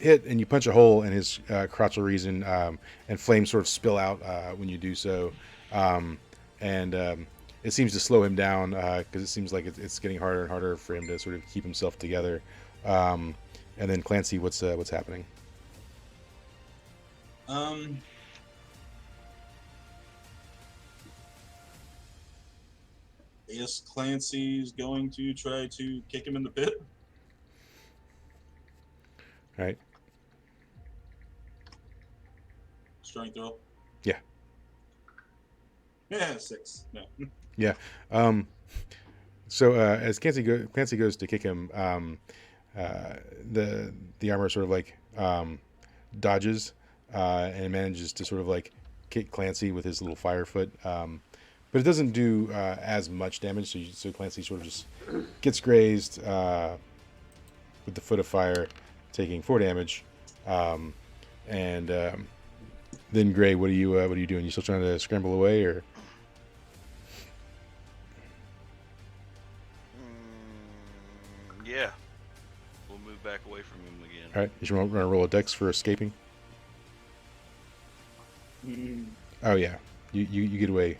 hit and you punch a hole in his crotchal region, and flames sort of spill out when you do so, and it seems to slow him down because it seems like it's getting harder and harder for him to sort of keep himself together. And then Clancy, what's happening? I guess Clancy's going to try to kick him in the pit. All right. Strength roll. Yeah. Yeah, 6. No. Yeah. So as Clancy goes to kick him, the armor sort of like dodges and manages to sort of like kick Clancy with his little fire foot, but it doesn't do as much damage. So Clancy sort of just gets grazed with the foot of fire, taking 4 damage. And then Gray, what are you doing? You still trying to scramble away, or? Yeah. We'll move back away from him again. All right, you should want to roll a dex for escaping. Oh yeah, you get away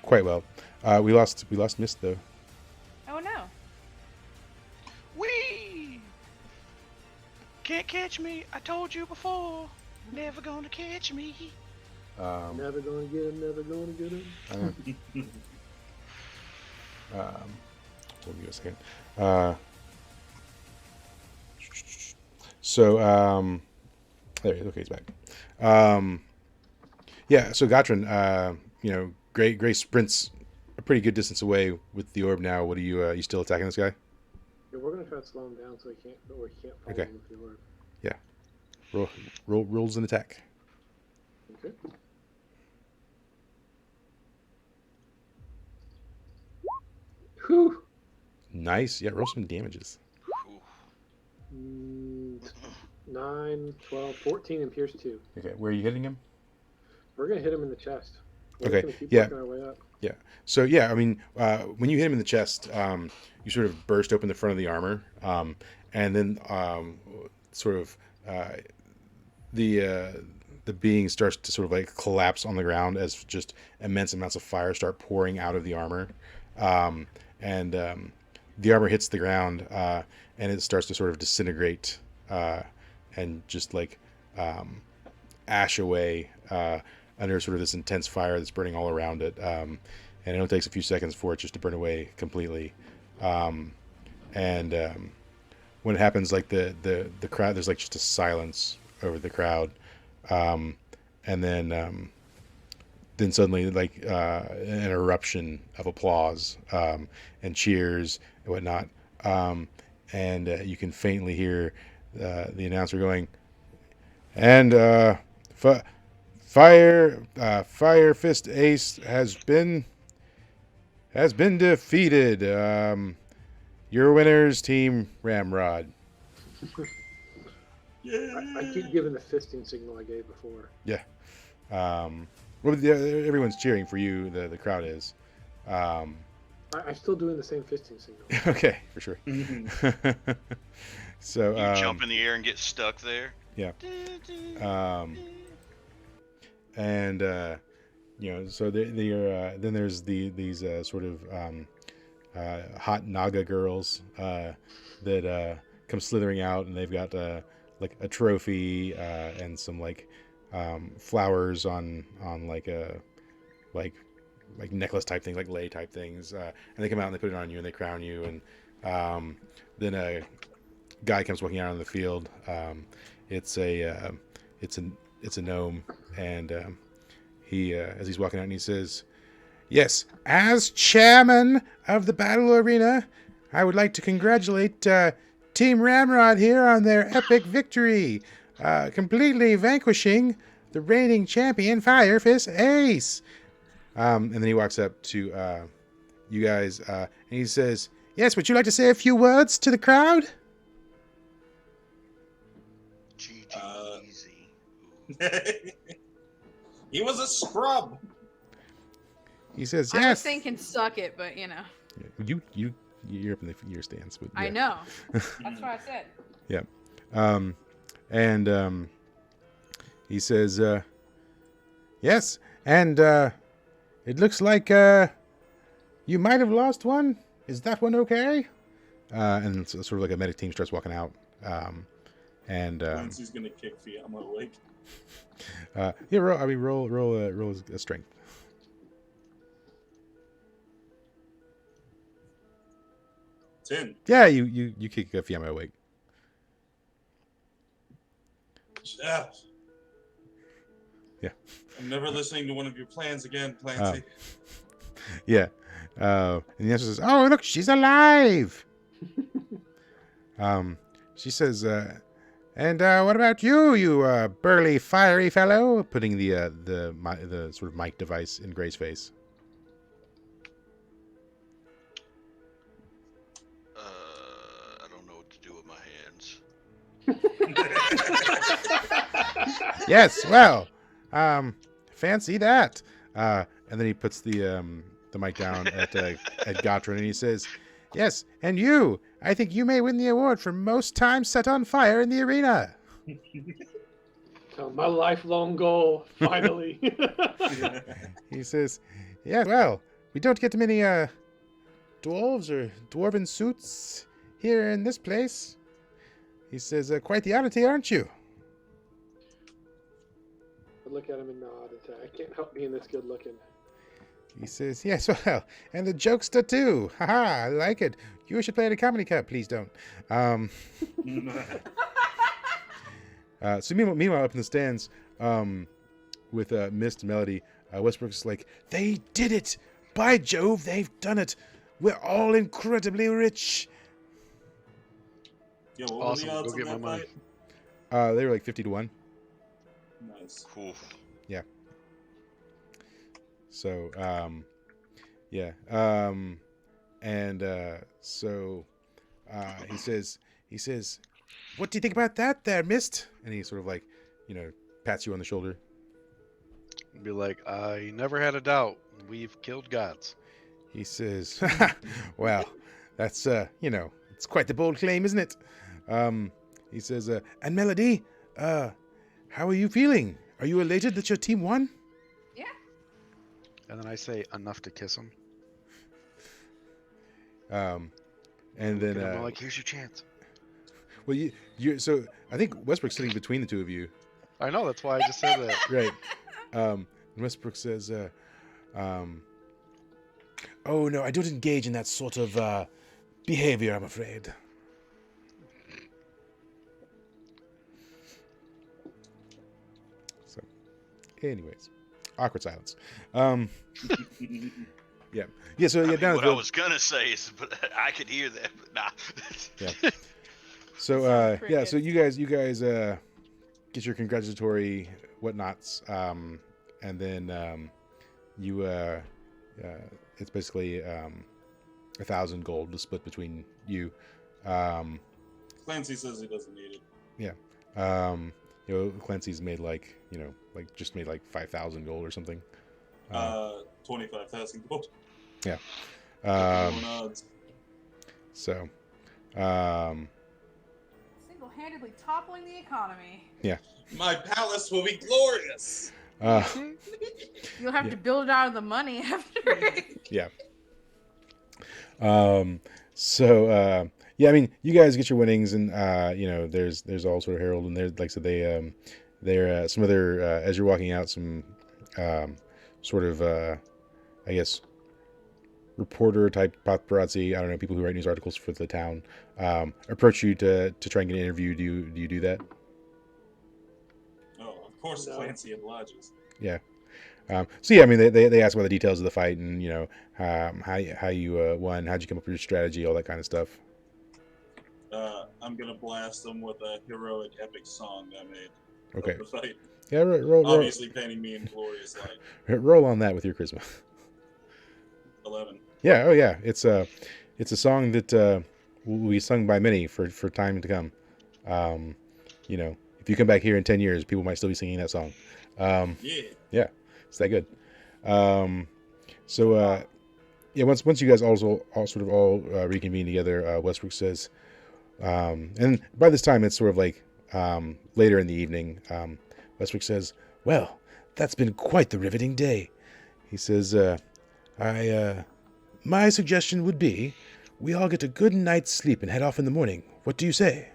quite well. We lost Mist though. Oh no. Whee! Can't catch me. I told you before. Never gonna catch me. Never gonna get him, never gonna get him. Hold me a second. So there he is. Okay, he's back. Yeah, so Gotron, Gray sprints a pretty good distance away with the orb now. What are you still attacking this guy? Yeah, we're gonna try to slow him down so he can't follow Okay. him with the orb. Yeah. Rolls an attack. Okay. Whew. Nice. Yeah, roll some damages. Whew. 9, 12, 14, and Pierce 2. Okay, where are you hitting him? We're gonna hit him in the chest. We're Okay, gonna keep yeah. working our way up. So yeah, I mean, when you hit him in the chest, you sort of burst open the front of the armor, and then sort of the being starts to sort of like collapse on the ground as just immense amounts of fire start pouring out of the armor, and the armor hits the ground, and it starts to sort of disintegrate and just like ash away under sort of this intense fire that's burning all around it. And it only takes a few seconds for it just to burn away completely. And when it happens, like the crowd, there's like just a silence over the crowd. And then suddenly like an eruption of applause and cheers and whatnot. And you can faintly hear the announcer going, and Fire Fist Ace has been defeated. Your winners, Team Ramrod. Yeah. I keep giving the fisting signal I gave before. Yeah. Well, everyone's cheering for you. The crowd is. I'm still doing the same fisting signal. Okay, for sure. So You jump in the air and get stuck there. Yeah. And so then there's these sort of hot Naga girls that come slithering out, and they've got like a trophy and some like flowers on like a like necklace type thing, like lei type things, and they come out and they put it on you and they crown you, and then a guy comes walking out on the field. It's a gnome, and he as he's walking out, and he says, "Yes, as chairman of the battle arena, I would like to congratulate Team Ramrod here on their epic victory, completely vanquishing the reigning champion Fire Fist Ace." And then he walks up to you guys, and he says, "Yes, would you like to say a few words to the crowd?" Easy. He was a scrub. He says, I "Yes." was thinking suck it, but You're up in your stance. But, yeah. I know. That's what I said. Yeah. And he says, "Yes, and it looks like you might have lost one. Is that one okay?" And it's sort of like a medic team starts walking out. And Clancy's gonna kick Fiamma awake. yeah, roll a strength. 10. Yeah, you kick Fiamma awake. Yeah. Yeah. I'm never listening to one of your plans again, Clancy. Yeah. And the answer says, "Oh, look, she's alive." She says, "And what about you, you burly, fiery fellow?" Putting the sort of mic device in Gray's face. I don't know what to do with my hands. Yes, well, fancy that. And then he puts the mic down at Gotron, and he says, "Yes, and you. I think you may win the award for most time set on fire in the arena." My lifelong goal, finally. He says, "Yeah, well, we don't get many dwarves or dwarven suits here in this place." He says, "Quite the oddity, aren't you?" I look at him and nod and say, "I can't help being this good looking." He says, "Yes, well, and the jokester too. Haha, I like it. You should play at a comedy club. Please don't." So meanwhile, up in the stands, with Mist and Melody, Westbrook's like, "They did it! By Jove, they've done it! We're all incredibly rich." Yeah, what Awesome. were the odds Go get on my that money. fight? They were like 50-1. Nice. Cool. Yeah. So, yeah. So he says, "What do you think about that there, Mist?" And he sort of like, pats you on the shoulder. Be like, I never had a doubt. We've killed gods. He says, "Well, that's, it's quite the bold claim, isn't it?" He says, "And Melody, how are you feeling? Are you elated that your team won?" Yeah. And then I say, enough to kiss him. And then, I'm like, here's your chance. well, you so I think Westbrook's sitting between the two of you. I know, that's why I just said that. Right. And Westbrook says, "Oh, no, I don't engage in that sort of behavior, I'm afraid." So, anyways, awkward silence. Yeah. Yeah, so yeah, down what I was gonna say is, but I could hear that, but nah. Yeah. So yeah, so you guys get your congratulatory whatnots, and then you it's basically 1,000 gold to split between you. Clancy says he doesn't need it. Yeah. Clancy's made like just made like 5,000 gold or something. 25,000 gold. Yeah. Odds. So, single-handedly toppling the economy. yeah. My palace will be glorious. You'll have to build it out of the money after. Yeah. So yeah, I mean, you guys get your winnings, and there's all sort of herald, and there's like I said, they're some other as you're walking out, some sort of I guess reporter type paparazzi, I don't know, people who write news articles for the town, approach you to try and get an interview. Do you do that? Oh, of course, No. Clancy obliges. Yeah. So yeah, I mean, they ask about the details of the fight, and how you won, how'd you come up with your strategy, all that kind of stuff. I'm gonna blast them with a heroic epic song I made. Okay. Of the fight. Yeah, roll. Obviously painting me in glorious light. Roll on that with your charisma. 11. Yeah. Oh yeah. It's a song that will be sung by many for time to come. If you come back here in 10 years, people might still be singing that song. Yeah. It's that good. Once you guys all reconvene together, Westbrook says, and by this time it's sort of like later in the evening. Westbrook says, "Well, that's been quite the riveting day." He says, my suggestion would be we all get a good night's sleep and head off in the morning. What do you say?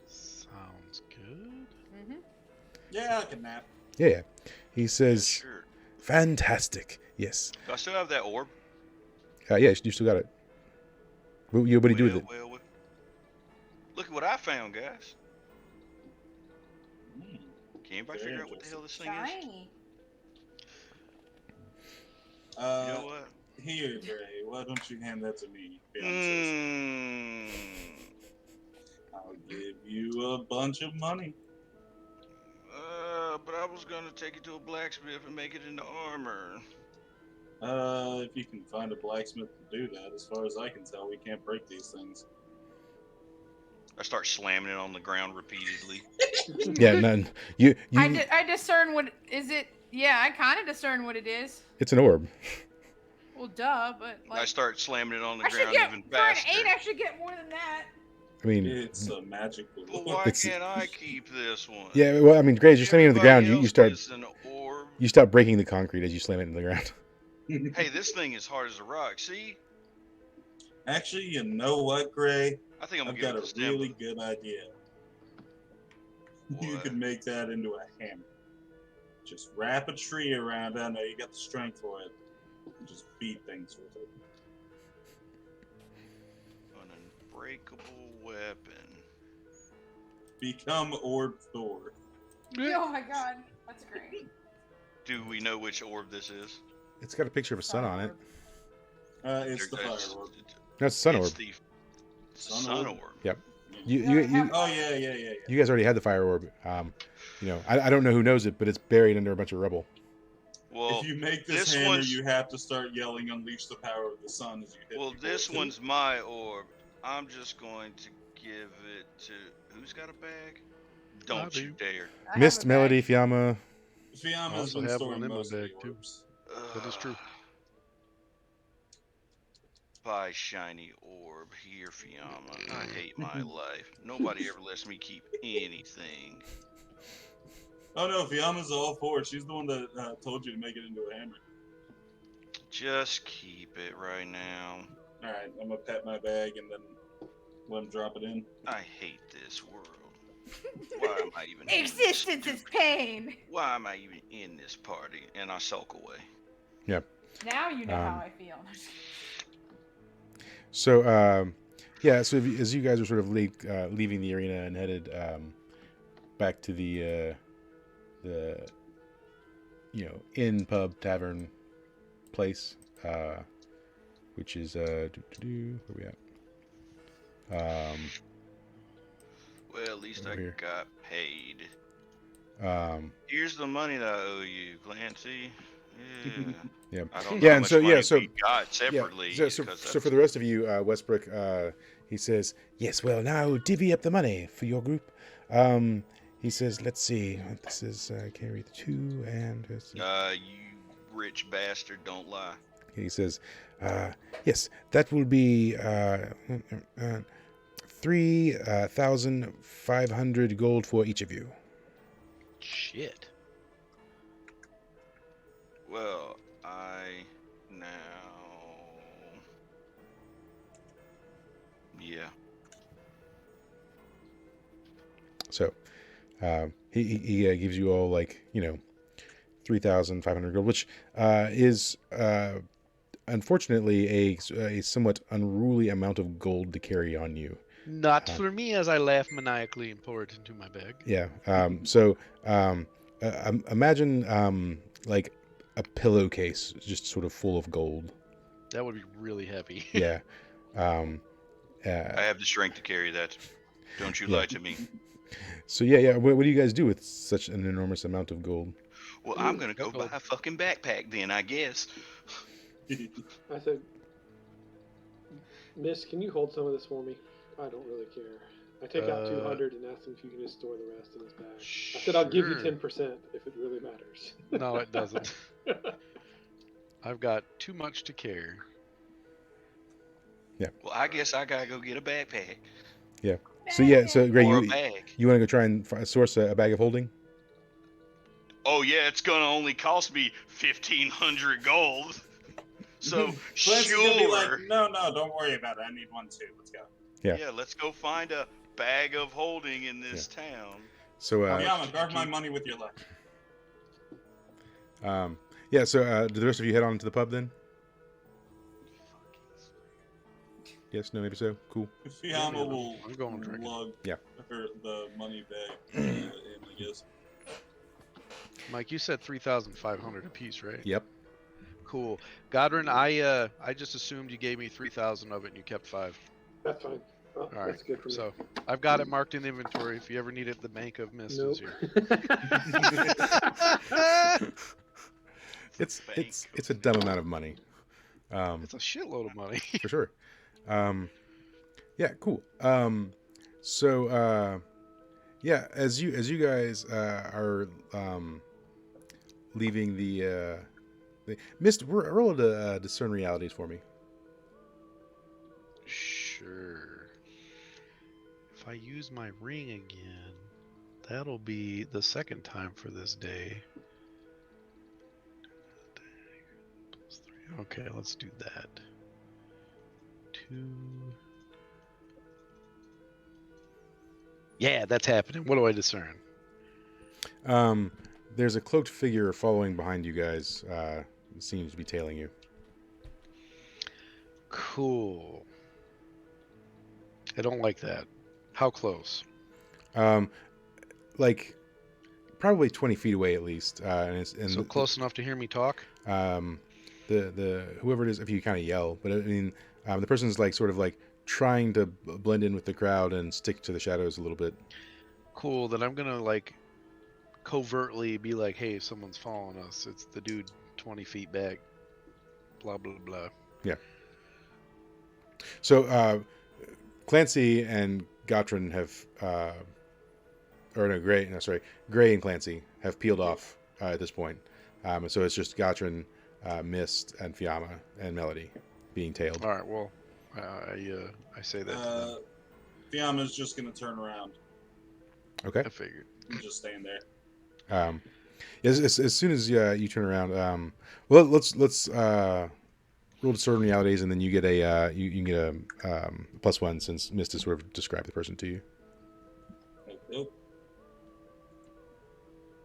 Sounds good. Mm-hmm. Yeah, I can nap. Yeah. He says, Sure. fantastic. Yes. Do I still have that orb? Yeah, you still got it. What do you do with it? Well, look at what I found, guys. Can anybody Very figure out what the hell this thing is? Shiny. You know what? Here, Gray. Why don't you hand that to me? Fiancé? I'll give you a bunch of money. But I was gonna take it to a blacksmith and make it into armor. If you can find a blacksmith to do that, as far as I can tell, we can't break these things. I start slamming it on the ground repeatedly. Yeah, none. You. I discern what is it. Yeah, I kind of discern what it is. It's an orb. Well, duh, but like I start slamming it on the I should ground get even for an faster. 8. I should get more than that. I mean, It's a magical. But why can't I keep this one? yeah. Well, I mean, Grace, you're slamming it into the ground. Everybody You start. else gets an orb. You start breaking the concrete as you slam it into the ground. Hey, this thing is hard as a rock. See? Actually, you know what, Gray? I think I'm I've gonna got give a it to really Stimba. good idea. You What? could make that into a hammer. Just wrap a tree around it. I know you got the strength for it. And just beat things with it. An unbreakable weapon. Become Orb Thor. Oh my god, that's great. Do we know which orb this is? It's got a picture of a sun on it. It's the It's- fire orb. That's sun orb. It's the Sun sun orb? orb. Yep. Yeah, Oh yeah. You guys already had the fire orb. I don't know who knows it, but it's buried under a bunch of rubble. Well, If you make this this hammer, one's- you have to start yelling, "Unleash the power of the sun!" as you hit. well, people this with it. one's my orb. I'm just going to give it to who's got a bag? Don't I you do. dare! I have Mist, a Melody, bag. Fiamma. Fiamma's also been have storing one in my most of bag, the too. orbs. That is true. Bye, shiny orb. Here, Fiamma. I hate my life. Nobody ever lets me keep anything. Oh no, Fiamma's all for it. She's the one that told you to make it into a hammer. Just keep it right now. All right, I'm gonna pat my bag and then let him drop it in. I hate this world. Why am I even in this Existence is pain. Why am I even in this party? And I sulk away. Now you know how I feel. So, so as you guys are sort of leaving the arena and headed back to the inn, pub, tavern place, which is where we at? Well, at least I Over here. got paid. Um, Here's the money that I owe you, Clancy. Yeah. Yeah. I don't know Yeah, how and much so money so we got separately. yeah. So because so for the rest of you, Westbrook, he says, "Yes, well now divvy up the money for your group." He says, "Let's see. This is carry the 2 and." you rich bastard, don't lie. He says, "Yes, that will be 3,500 gold for each of you." Shit. Well, I now. Yeah. So he gives you all 3,500 gold, which is unfortunately a somewhat unruly amount of gold to carry on you. Not for me, as I laugh maniacally and pour it into my bag. Yeah. So imagine like a pillowcase just sort of full of gold. That would be really heavy. Yeah. I have the strength to carry that. Don't you lie to me. So yeah. What do you guys do with such an enormous amount of gold? Well, I'm gonna go buy a fucking backpack then, I guess. I said, Miss, can you hold some of this for me? I don't really care. I take out 200 and ask him if you can just store the rest in his bag. I said, I'll give you 10% if it really matters. No, it doesn't. I've got too much to carry. Yeah. Well, I guess I gotta go get a backpack. Yeah. So Gray, Or a bag. you want to go try and source a bag of holding? Oh yeah, it's gonna only cost me 1,500 gold. So Clancy's sure. gonna be like, no, don't worry about it. I need one too. Let's go. Yeah, let's go find a bag of holding in this town. So Yama, guard my money with your left. yeah. So do the rest of you head on to the pub then? Yes. No. Maybe so. Cool. Yama will I'm going drinking. lug Yeah. the money bag in, I guess. Mike, you said 3,500 apiece, right? Yep. Cool. Godwin, I just assumed you gave me 3,000 of it and you kept 5. That's fine. Well, All right. that's good for me. So I've got it marked in inventory. If you ever need it, the Bank of Mist is here. It's a dumb amount of money. It's a shitload of money. For sure. Yeah, cool. So yeah, as you guys are leaving the Mist, roll to discern realities for me. Sure. If I use my ring again, that'll be the second time for this day. Okay, let's do that. 2. Yeah, that's happening. What do I discern? There's a cloaked figure following behind you guys. Seems to be tailing you. Cool. I don't like that. How close? Like probably 20 feet away at least. And So close enough to hear me talk? The whoever it is, if you kind of yell, but I mean, the person's like sort of like trying to blend in with the crowd and stick to the shadows a little bit. Cool. Then I'm gonna like covertly be like, "Hey, someone's following us. It's the dude 20 feet back." Blah blah blah. Yeah. So Clancy and Gottrin have, Gray and Clancy have peeled off at this point. And so it's just Gottrin, Mist, and Fiamma and Melody being tailed. All right. Well, I say that to them. Fiamma's just gonna turn around Okay. I figured. and just stand there. As soon as you turn around, well, let's roll discern realities, and then you get a you can get a +1 since Mist has sort of described the person to you. Nope.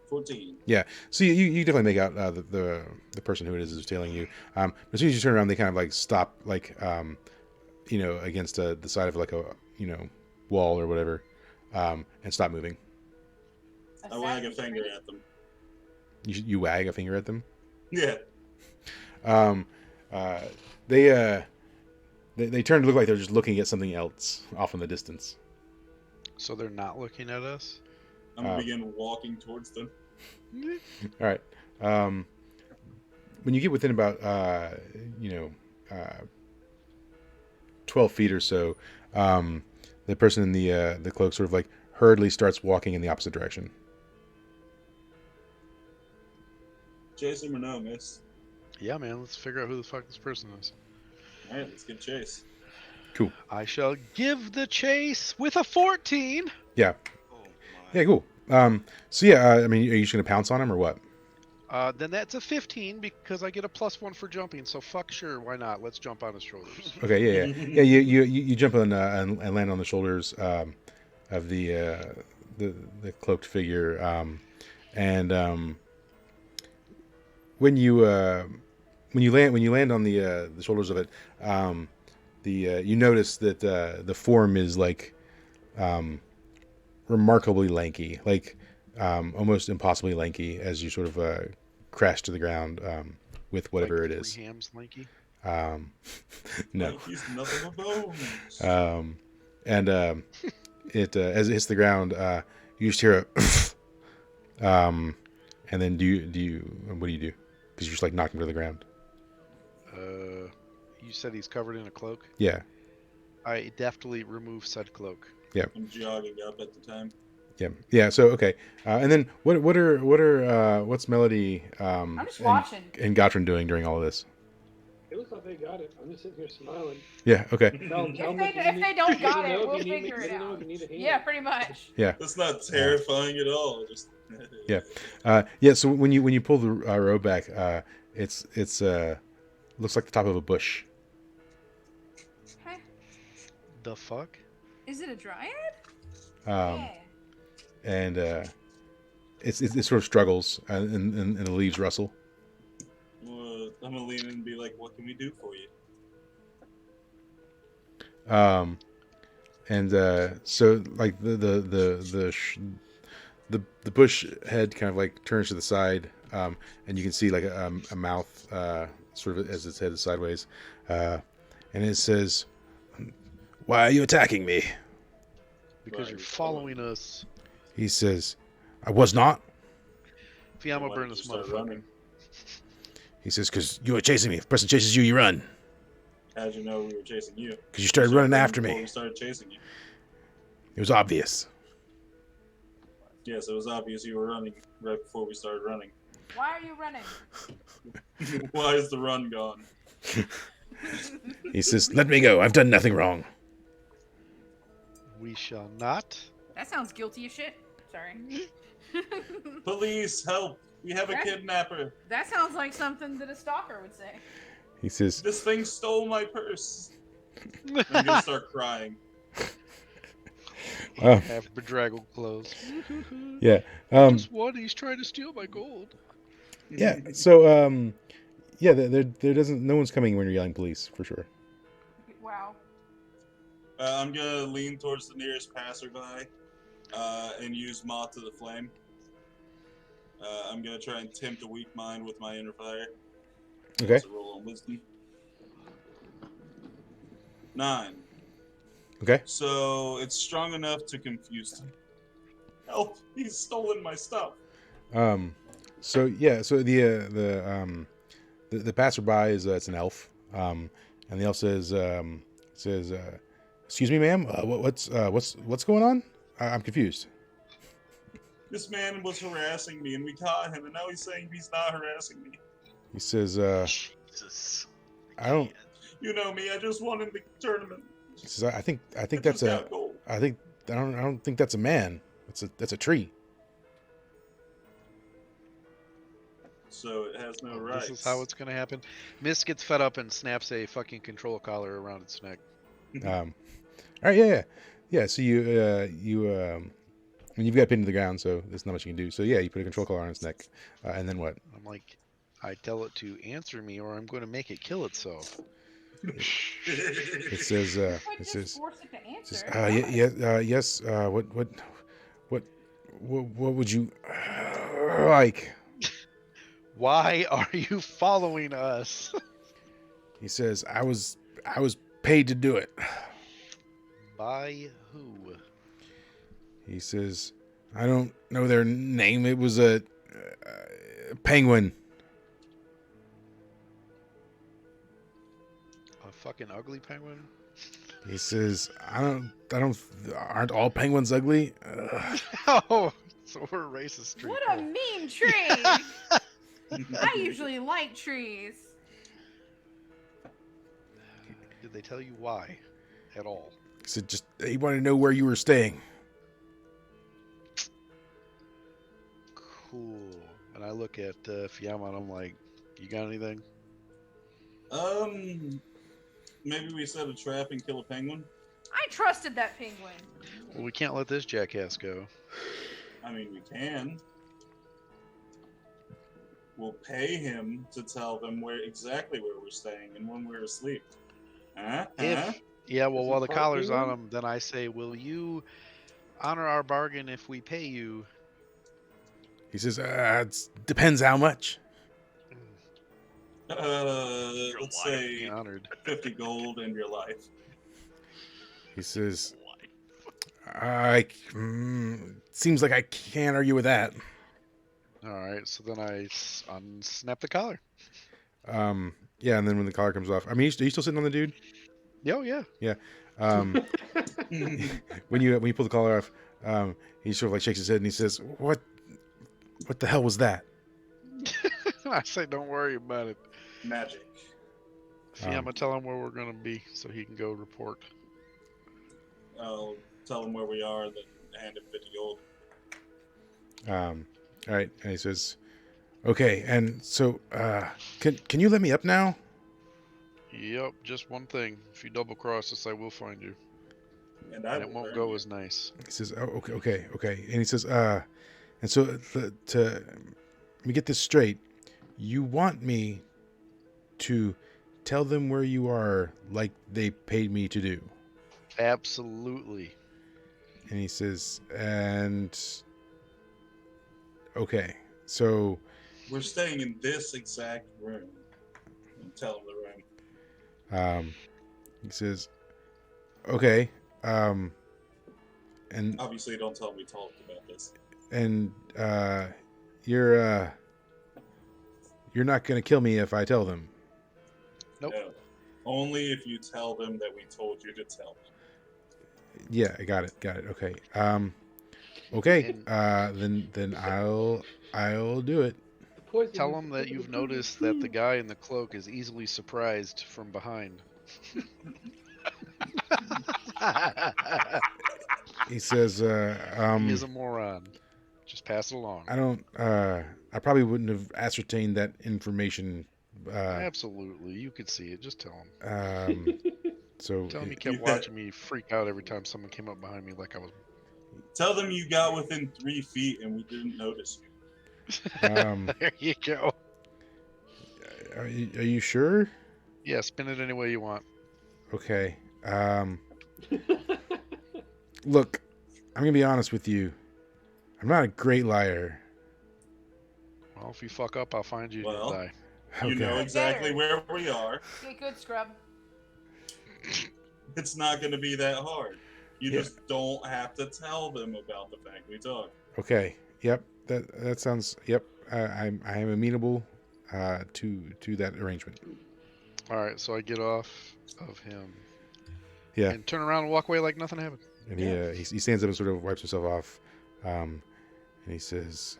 14. Yeah, so you definitely make out the person who it is tailing you. As soon as you turn around, they kind of like stop, like against the side of like a wall or whatever, and stop moving. I wag a finger at them. You wag a finger at them. Yeah. They turn to look like they're just looking at something else off in the distance. So they're not looking at us? I'm gonna begin walking towards them. All right. when you get within about 12 feet or so, the person in the cloak sort of like hurriedly starts walking in the opposite direction. Chase him or no, miss? Yeah, man. Let's figure out who the fuck this person is. All right, let's get Chase. Cool. I shall give the chase with a 14. Yeah. Oh Yeah. Cool. So yeah, I mean, are you just gonna pounce on him or what? Then that's a 15 because I get a +1 for jumping. So fuck sure, why not? Let's jump on his shoulders. Okay. Yeah. Yeah. Yeah. You jump on and land on the shoulders of the cloaked figure, and when you land on the shoulders of it, you notice that the form is like remarkably lanky, like almost impossibly lanky, as you sort of crash to the ground with whatever like it is. 3 hams lanky. No. Like he's nothing but bones. And it as it hits the ground, you just hear a and then do you what do you do? Because you just like knock him to the ground. You said he's covered in a cloak. Yeah. I deftly remove said cloak. I'm jogging up at the time. Yeah. So okay, and then what's Melody I'm just watching. and Gottrin doing during all of this? It looks like they got it. I'm just sitting here smiling. Yeah. Okay. If they don't got it, we'll figure it out. Yeah, pretty much. Yeah. That's not terrifying at all. Just Yeah. So when you pull the robe back, it's looks like the top of a bush. Huh? The fuck? Is it a dryad? Yeah. And it sort of struggles, and the leaves rustle. I'm gonna lean in and be like, "What can we do for you?" So like the bush head kind of like turns to the side, and you can see like a mouth sort of as its head is sideways, and it says, "Why are you attacking me?" Because you're following us. He says, "I was not." Fiamma burn this Start motherfucker. running. He says, "Because you were chasing me. If a person chases you, you run." How'd you know we were chasing you? Because you started running after before me. We started chasing you. It was obvious. Yes, it was obvious you were running right before we started running. Why are you running? Why is the run gone? He says, "Let me go. I've done nothing wrong." We shall not. That sounds guilty as shit. Sorry. Police, help! We have a kidnapper. That sounds like something that a stalker would say. He says, This thing stole my purse. I'm gonna start crying. Have bedraggled clothes. "Yeah, Just one. He's trying to steal my gold. yeah." So, yeah, there doesn't. No one's coming when you're yelling police for sure. Wow. I'm gonna lean towards the nearest passerby and use Moth to the Flame. I'm gonna try and tempt a weak mind with my inner fire. Okay. Let's roll on wisdom. 9. Okay. So it's strong enough to confuse him. Help! He's stolen my stuff. So yeah. So the passerby is it's an elf. And the elf says "Excuse me, ma'am. What's going on? I'm confused." This man was harassing me, and we caught him, and now he's saying he's not harassing me. He says, Jesus. "I don't." You know me. I just won in the tournament. He says, I think I that's just got gold." I don't think that's a man. That's a tree." So it has no rights. This is how it's gonna happen. Mist gets fed up and snaps a fucking control collar around its neck. All right. Yeah. So I mean, you've got it pinned to the ground, so there's not much you can do. So yeah, you put a control collar on its neck, and then what? I'm like, I tell it to answer me, or I'm going to make it kill itself. It says, Force it to answer. yes. What would you like? Why are you following us? He says, I was paid to do it. By who? He says, I don't know their name. It was a penguin. fucking ugly penguin? He says, aren't all penguins ugly? Oh, so we're a racist tree. What a mean tree! I usually like trees. Did they tell you why at all? He said, he wanted to know where you were staying. Cool. And I look at Fiamma and I'm like, you got anything? Maybe we set a trap and kill a penguin. I trusted that penguin. Well, we can't let this jackass go. I mean, we can. We'll pay him to tell them exactly where we're staying and when we're asleep. Yeah, well, while the Part collar's on penguin? him, then I say, will you honor our bargain if we pay you? He says, it depends how much. Let's Be say honored. 50 gold and your life. He says, seems like I can't argue with that. All right, so then I unsnap the collar. Yeah, and then when the collar comes off, I mean, are you still sitting on the dude? Oh, yeah. Yeah. When you pull the collar off, he sort of like shakes his head and he says, "What the hell was that?" I say, don't worry about it. Magic. Fiamma, tell him where we're going to be so he can go report. I'll tell him where we are, then hand him 50 gold. All right, and he says, "Okay, and so, can you let me up now?" Yep, just one thing. If you double cross us, I will find you. And And it won't go as nice. He says, "Oh, okay," and he says, and so let me get this straight. You want me to tell them where you are, like they paid me to do?" Absolutely. And he says, okay, so we're staying in this exact room. And tell him the room. he says, okay, and Obviously, don't tell him we talked about this. And you're not gonna kill me if I tell them. Nope. No. Only if you tell them that we told you to tell them. Yeah, I got it. Okay. Okay. Then I'll do it. Tell them that you've noticed that the guy in the cloak is easily surprised from behind. He says, He is a moron. Just pass it along. I probably wouldn't have ascertained that information. Absolutely. You could see it. Just tell him. So tell him you kept watching me freak out every time someone came up behind me like I was. Tell them you got within 3 feet and we didn't notice you. There you go. Are you sure? Yeah, spin it any way you want. Okay. Look, I'm gonna be honest with you. I'm not a great liar. Well, if you fuck up, I'll find you and you'll die. You know exactly where we are. Get good, scrub. It's not going to be that hard. You just don't have to tell them about the fact we talked. Okay. Yep. That sounds. Yep. I am amenable to that arrangement. All right. So I get off of him. Yeah. And turn around and walk away like nothing happened. And he stands up and sort of wipes himself off, and he says,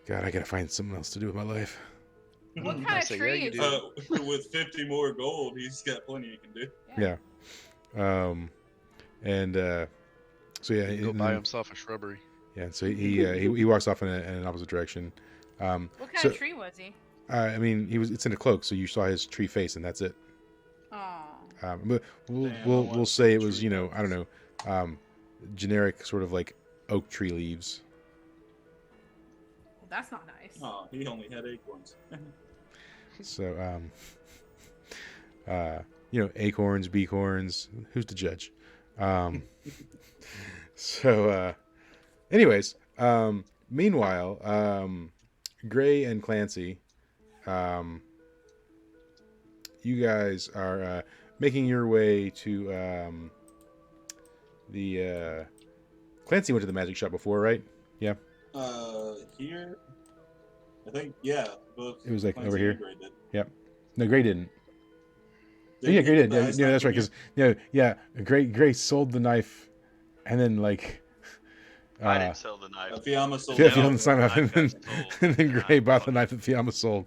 "God, I gotta find something else to do with my life." What kind of tree is it? With 50 more gold, he's got plenty he can do. Yeah. So yeah, He'll go buy himself a shrubbery. Yeah, and so he walks off in an opposite direction. What kind of tree was he? I mean, it's in a cloak, so you saw his tree face, and that's it. Oh. But we'll say it was, I don't know, generic sort of like oak tree leaves. Well, that's not nice. Oh, he only had acorns. So acorns, beacorns, who's to judge? Anyways, meanwhile, Gray and Clancy, you guys are making your way to the Clancy went to the magic shop before, right? Yeah. Here, I think, yeah. Both it was like Clancy over here. and Gray did. Yep. No, Gray didn't. Yeah, Gray did. Yeah, that's right. Because Gray sold the knife, and then like. I didn't sell the knife. Fiamma sold Yeah, the Fiamma sold the knife. knife, and then Gray bought the knife that Fiamma sold.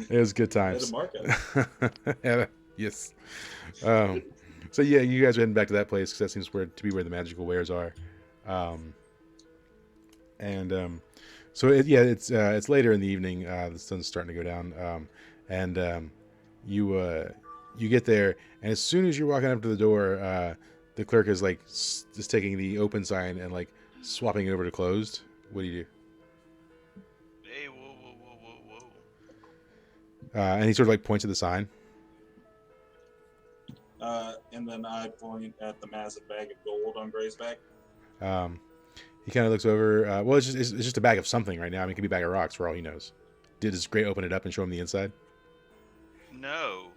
It was good times. Yes. So yeah, you guys are heading back to that place because that seems to be where the magical wares are. So it's later in the evening. The sun's starting to go down, and you get there, and as soon as you're walking up to the door, the clerk is like just taking the open sign and like swapping it over to closed. What do you do? Hey, whoa. And he sort of like points at the sign. And then I point at the massive bag of gold on Gray's back. He kind of looks over. Well, it's just a bag of something right now. I mean, it could be a bag of rocks for all he knows. Does Gray open it up and show him the inside? No,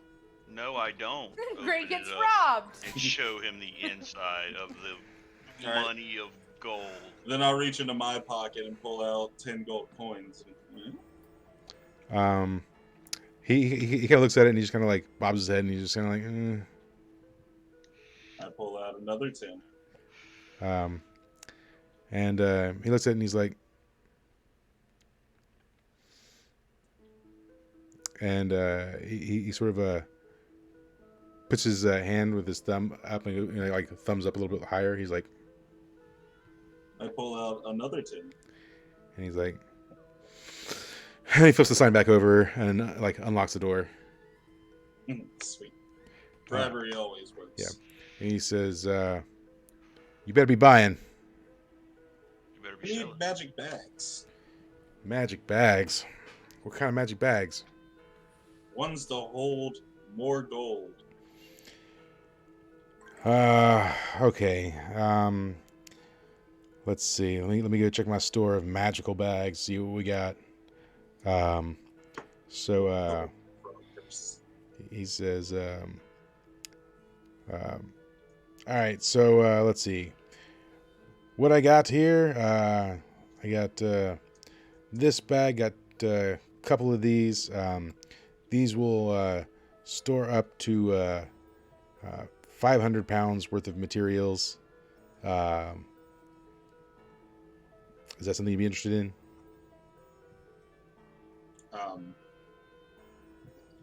I don't. Gray gets robbed. And show him the inside of the money of gold. Then I'll reach into my pocket and pull out 10 gold coins. He kind of looks at it and he just kind of like bobs his head and he's just kind of like. I pull out another 10. And he looks at it and he's like, and he sort of puts his hand with his thumb up and like thumbs up a little bit higher. He's like, I pull out another 10. And he's like, and he flips the sign back over and like unlocks the door. Sweet. Bribery always works. Yeah. And he says, you better be buying. We need magic bags. Magic bags? What kind of magic bags? Ones to hold more gold. Okay. Let's see. Let me go check my store of magical bags. See what we got. He says, all right. So let's see. What I got here? I got this bag. Got a couple of these. These will store up to 500 pounds worth of materials. Is that something you'd be interested in?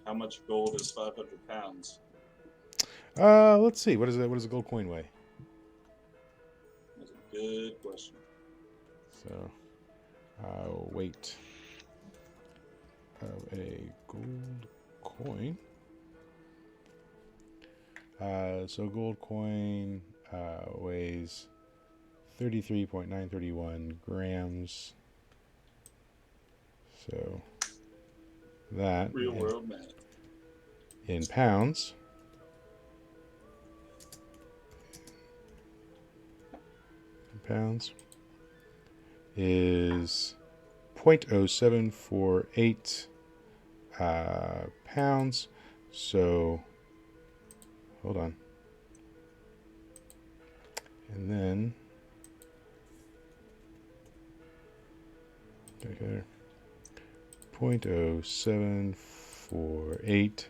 How much gold is 500 pounds? Let's see. What does a gold coin weigh? That's a good question. So, weight of a gold coin. So gold coin weighs 33.931 grams. So that real world math in pounds. Is 0.0748 pounds. So hold on. And then okay, 0.0748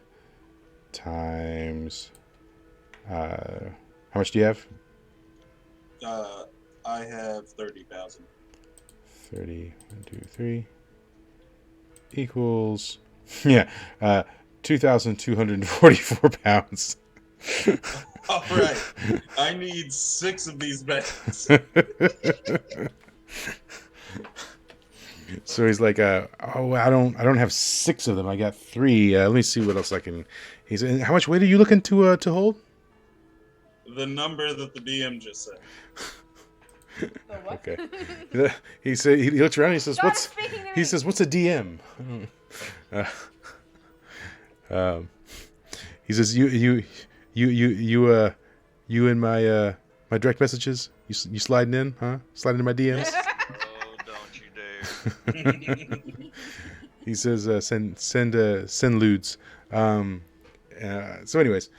times how much do you have? I have 30,000. 30, 1, 2, 3 equals 2,244 pounds. All right, I need 6 of these bags. So he's like, I don't have 6 of them. I got 3. Let me see what else I can. He's how much weight are you looking to hold? The number that the DM just said. Okay. He said he looks around. And he says, "What's?" He says, "What's a DM?" He says, "You in my my direct messages? You sliding in, huh? Sliding in my DMs?" Oh, don't you dare! He says, "Send lewds." So, anyways,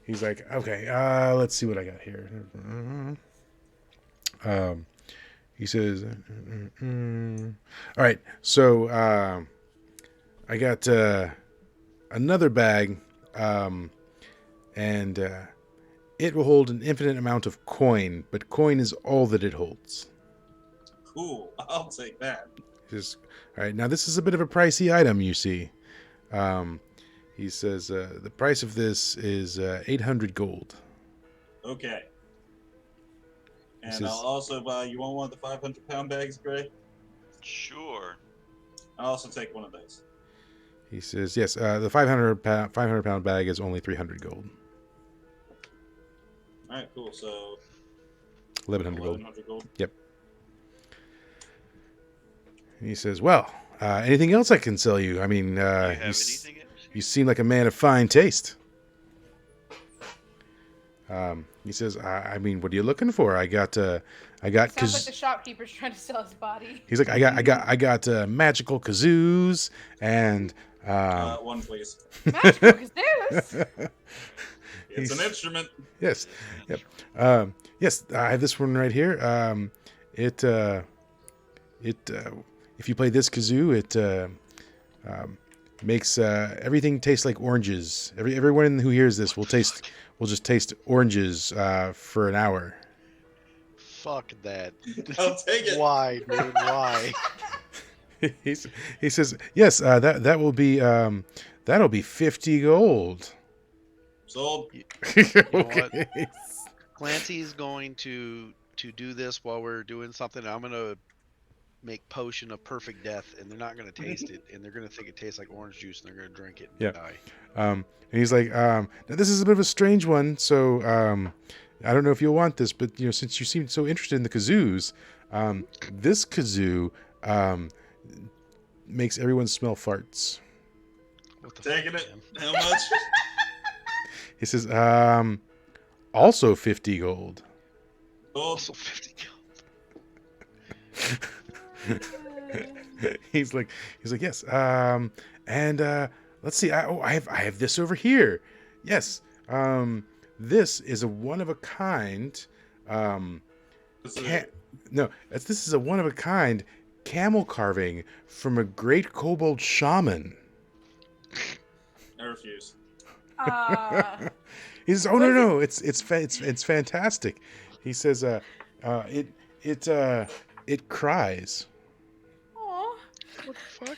he's like, "Okay, let's see what I got here." He says, all right, so I got another bag and it will hold an infinite amount of coin, but coin is all that it holds. Cool. I'll take that. Just, all right, now this is a bit of a pricey item, you see. He says the price of this is 800 gold. Okay. And This is- I'll also buy. You want one of the 500-pound bags, Gray? Sure. I'll also take one of those. He says, yes, the 500-pound bag is only 300 gold. All right, cool. So 1,100 gold. 1,100 gold. Yep. And he says, well, anything else I can sell you? I mean, You have anything else? you seem like a man of fine taste. He says, I mean, what are you looking for? I got Sounds like the shopkeeper's trying to sell his body. He's like, I got magical kazoos and One, please. Magical kazoos? It's an instrument. Yes, yep. Yes, I have this one right here. If you play this kazoo, it makes everything taste like oranges. Everyone who hears this will just taste oranges for an hour. Fuck that. I'll take it. Why, dude? Why? He says, yes, that will be that'll be 50 gold. Sold. Okay. Clancy's going to do this while we're doing something. I'm gonna make potion of perfect death, and they're not gonna taste it, and they're gonna think it tastes like orange juice, and they're gonna drink it and die. And he's like, now this is a bit of a strange one, so I don't know if you'll want this, but since you seem so interested in the kazoos, this kazoo makes everyone smell farts. What the Taking fuck, it. man? How much? He says, also 50 gold. Sold. Also 50 gold. He's like, yes. And let's see. I have this over here. Yes. This is a one of a kind. This is a one of a kind camel carving from a great kobold shaman. I refuse. He says, "Oh no, it's fantastic." He says, it cries." Aw, What the fuck?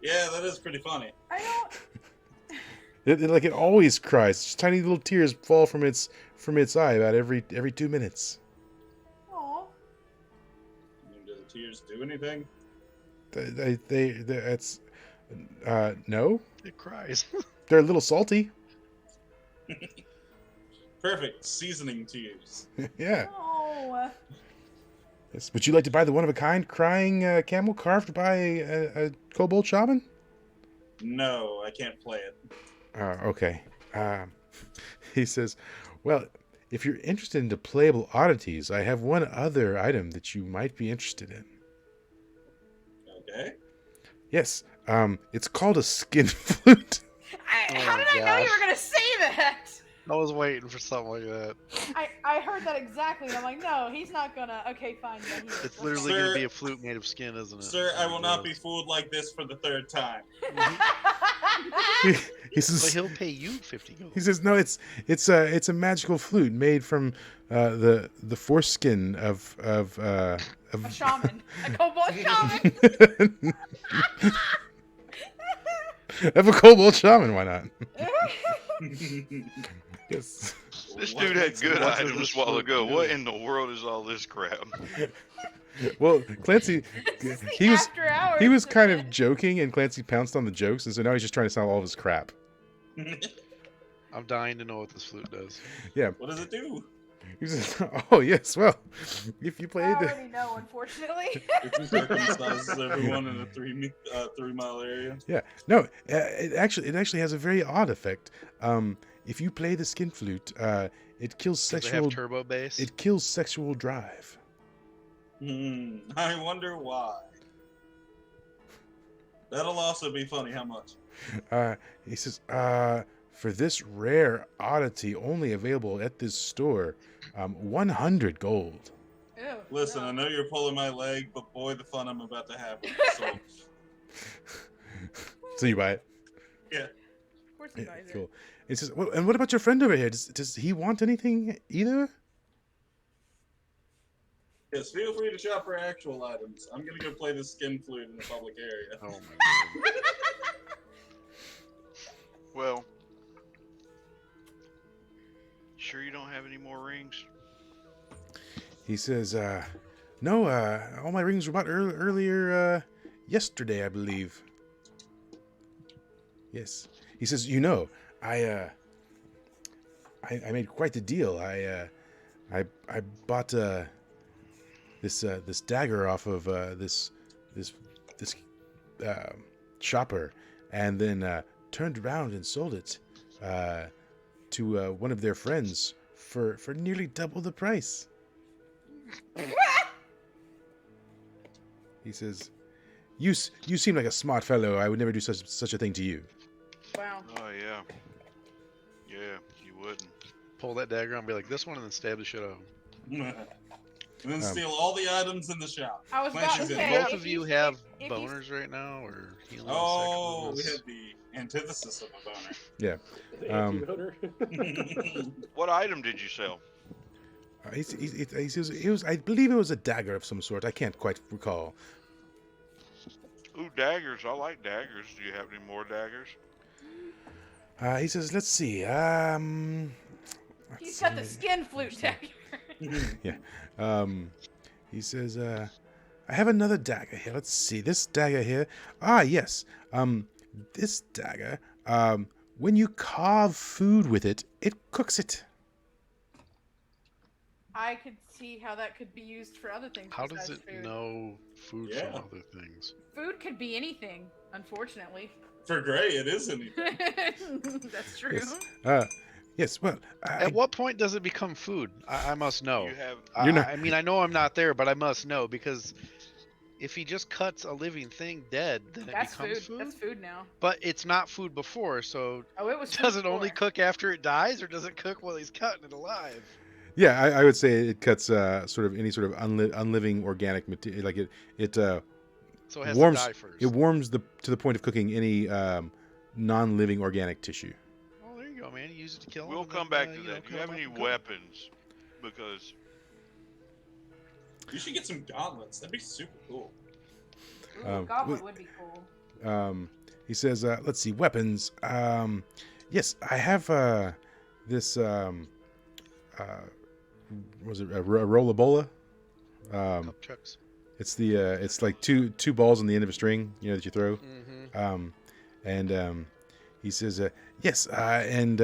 Yeah, that is pretty funny. I don't. It always cries. Just tiny little tears fall from its eye about every 2 minutes. Aw. Do the tears do anything? It's no. It cries. They're a little salty. Perfect seasoning to use. Yeah. No. Yes. Would you like to buy the one of a kind crying camel carved by a kobold shaman? No, I can't play it. Okay. He says, well, if you're interested in the playable oddities, I have one other item that you might be interested in. Okay. Yes. It's called a skin flute. How did I know you were gonna say that? I was waiting for something like that. I heard that exactly, and I'm like, no, he's not gonna. Okay, fine. Yeah, he is. It's literally Sir- going to be a flute made of skin, isn't it? Sir, I will not be fooled like this for the third time. He But says, he'll pay you 50 gold. he says, no, it's a magical flute made from the foreskin of A shaman, a kobold shaman. of a kobold shaman. Why not? Yes. This What dude had makes- good what does items this a while flute ago. do? What in the world is all this crap? Well, Clancy, This is the he was after hours he was kind of event. joking, and Clancy pounced on the jokes, and so now he's just trying to sell all of his crap. I'm dying to know what this flute does. Yeah. What does it do? He says, oh yes, well, if you I played the already know, unfortunately. It circumcises everyone in a 3-mile area. Yeah, no, it actually has a very odd effect. If you play the skin flute, it kills Does it sexual. have turbo bass? It kills sexual drive. I wonder why. That'll also be funny. How much? He says, for this rare oddity, only available at this store, 100 gold. Ew, Listen, no. I know you're pulling my leg, but boy, the fun I'm about to have with this. So, So you buy it? yeah. course he buys Cool. it. He says, well, and what about your friend over here? Does he want anything either? Yes, feel free to shop for actual items. I'm gonna go play the skin flute in the public area. Oh my god. Well, sure you don't have any more rings? He says, no, all my rings were bought earlier yesterday, I believe. Yes. He says, I made quite the deal. I bought this dagger off of this shopper, and then turned around and sold it to one of their friends for nearly double the price. He says, "You seem like a smart fellow. I would never do such a thing to you." Wow. Oh, yeah. Yeah, you wouldn't. Pull that dagger out and be like, this one, and then stab the shit out of him. And then steal all the items in the shop. I was about to Clancy's in say, both Both if of you you- have if you- boners right now, or healing Oh, we sex had the antithesis of a boner. Yeah. The Um, anti-voter. What item did you sell? He says it was. I believe it was a dagger of some sort. I can't quite recall. Ooh, daggers. I like daggers. Do you have any more daggers? He says, "Let's see. He's got the skin flute dagger. Yeah. He says, I have another dagger here. Let's see. This dagger here. Ah, yes. This dagger, when you carve food with it, it cooks it." I could see how that could be used for other things. How does besides it food. know food Yeah. from other things? Food could be anything, unfortunately. For Gray, it is anything. That's true. Yes. Yes. Well, At what point does it become food? I must know. You have. You're not- I mean, I know I'm not there, but I must know, because if he just cuts a living thing dead, then That's it becomes food. That's food now. But it's not food before, so Oh, it was. does food it only before. cook after it dies, or does it cook while he's cutting it alive? yeah, I would say it cuts sort of any sort of unliving organic material. Like it So it has warms. to die first. It warms to the point of cooking any non-living organic tissue. Oh, there you go, man. You use it to kill him. We'll and come then, back to you know, that. Do you cut have him any up and cook him. weapons? Because You should get some gauntlets. That'd be super cool. Ooh, goblet would be cool. He says, "Let's see, weapons. Yes, I have this. Was it a rollabola? Cup chucks. It's it's like two balls on the end of a string, that you throw. Mm-hmm. And he says, yes, and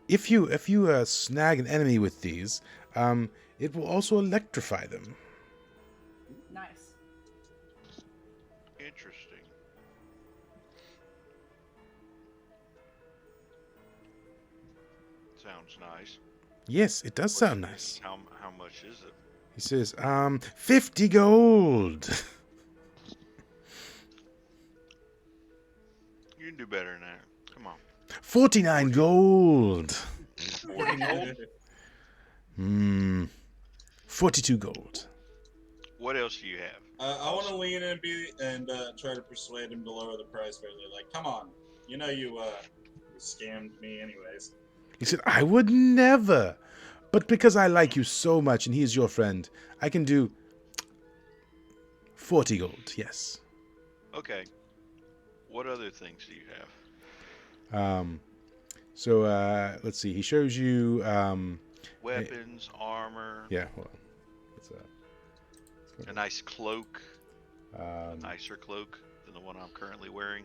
if you snag an enemy with these, it will also electrify them." Nice. interesting. Sounds nice. Yes, it does sound nice. How much is it? He says, 50 gold. You can do better than that. Come on. 49 gold. 40 gold? 42 gold. What else do you have? I want to lean in and try to persuade him to lower the price fairly. Like, come on, you scammed me anyways. He said, "I would never. But because I like you so much and he is your friend, I can do 40 gold, yes." Okay. What other things do you have? So let's see. He shows you. Weapons, armor, Yeah. Hold on. a nice cloak, a Um, nicer cloak than the one I'm currently wearing.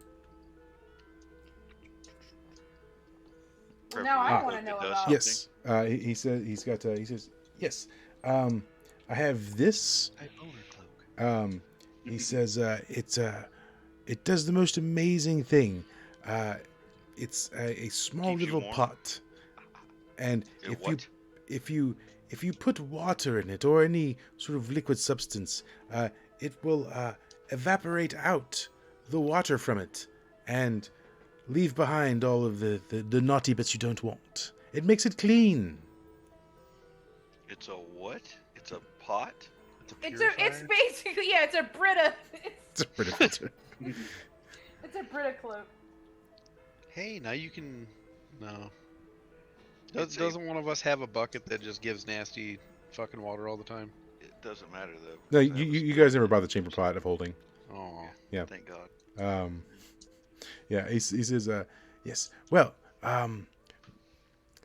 Well, now I Preferably want to one know that does about. yes. He said he's got. He says yes. I have this. I boner cloak. He says it does the most amazing thing. It's a small Keeps you little warm? pot, and What? if you put water in it or any sort of liquid substance, it will evaporate out the water from it and leave behind all of the naughty bits you don't want. It makes it clean. It's a what? It's a pot? It's basically it's a Brita. It's a Brita filter. It's a Brita cloak. Hey, now you can. No. Doesn't one of us have a bucket that just gives nasty fucking water all the time? It doesn't matter though. No, That was you good. guys never bought the chamber pot of holding. Oh. Yeah. Thank God. Yeah, he says, yes. Well,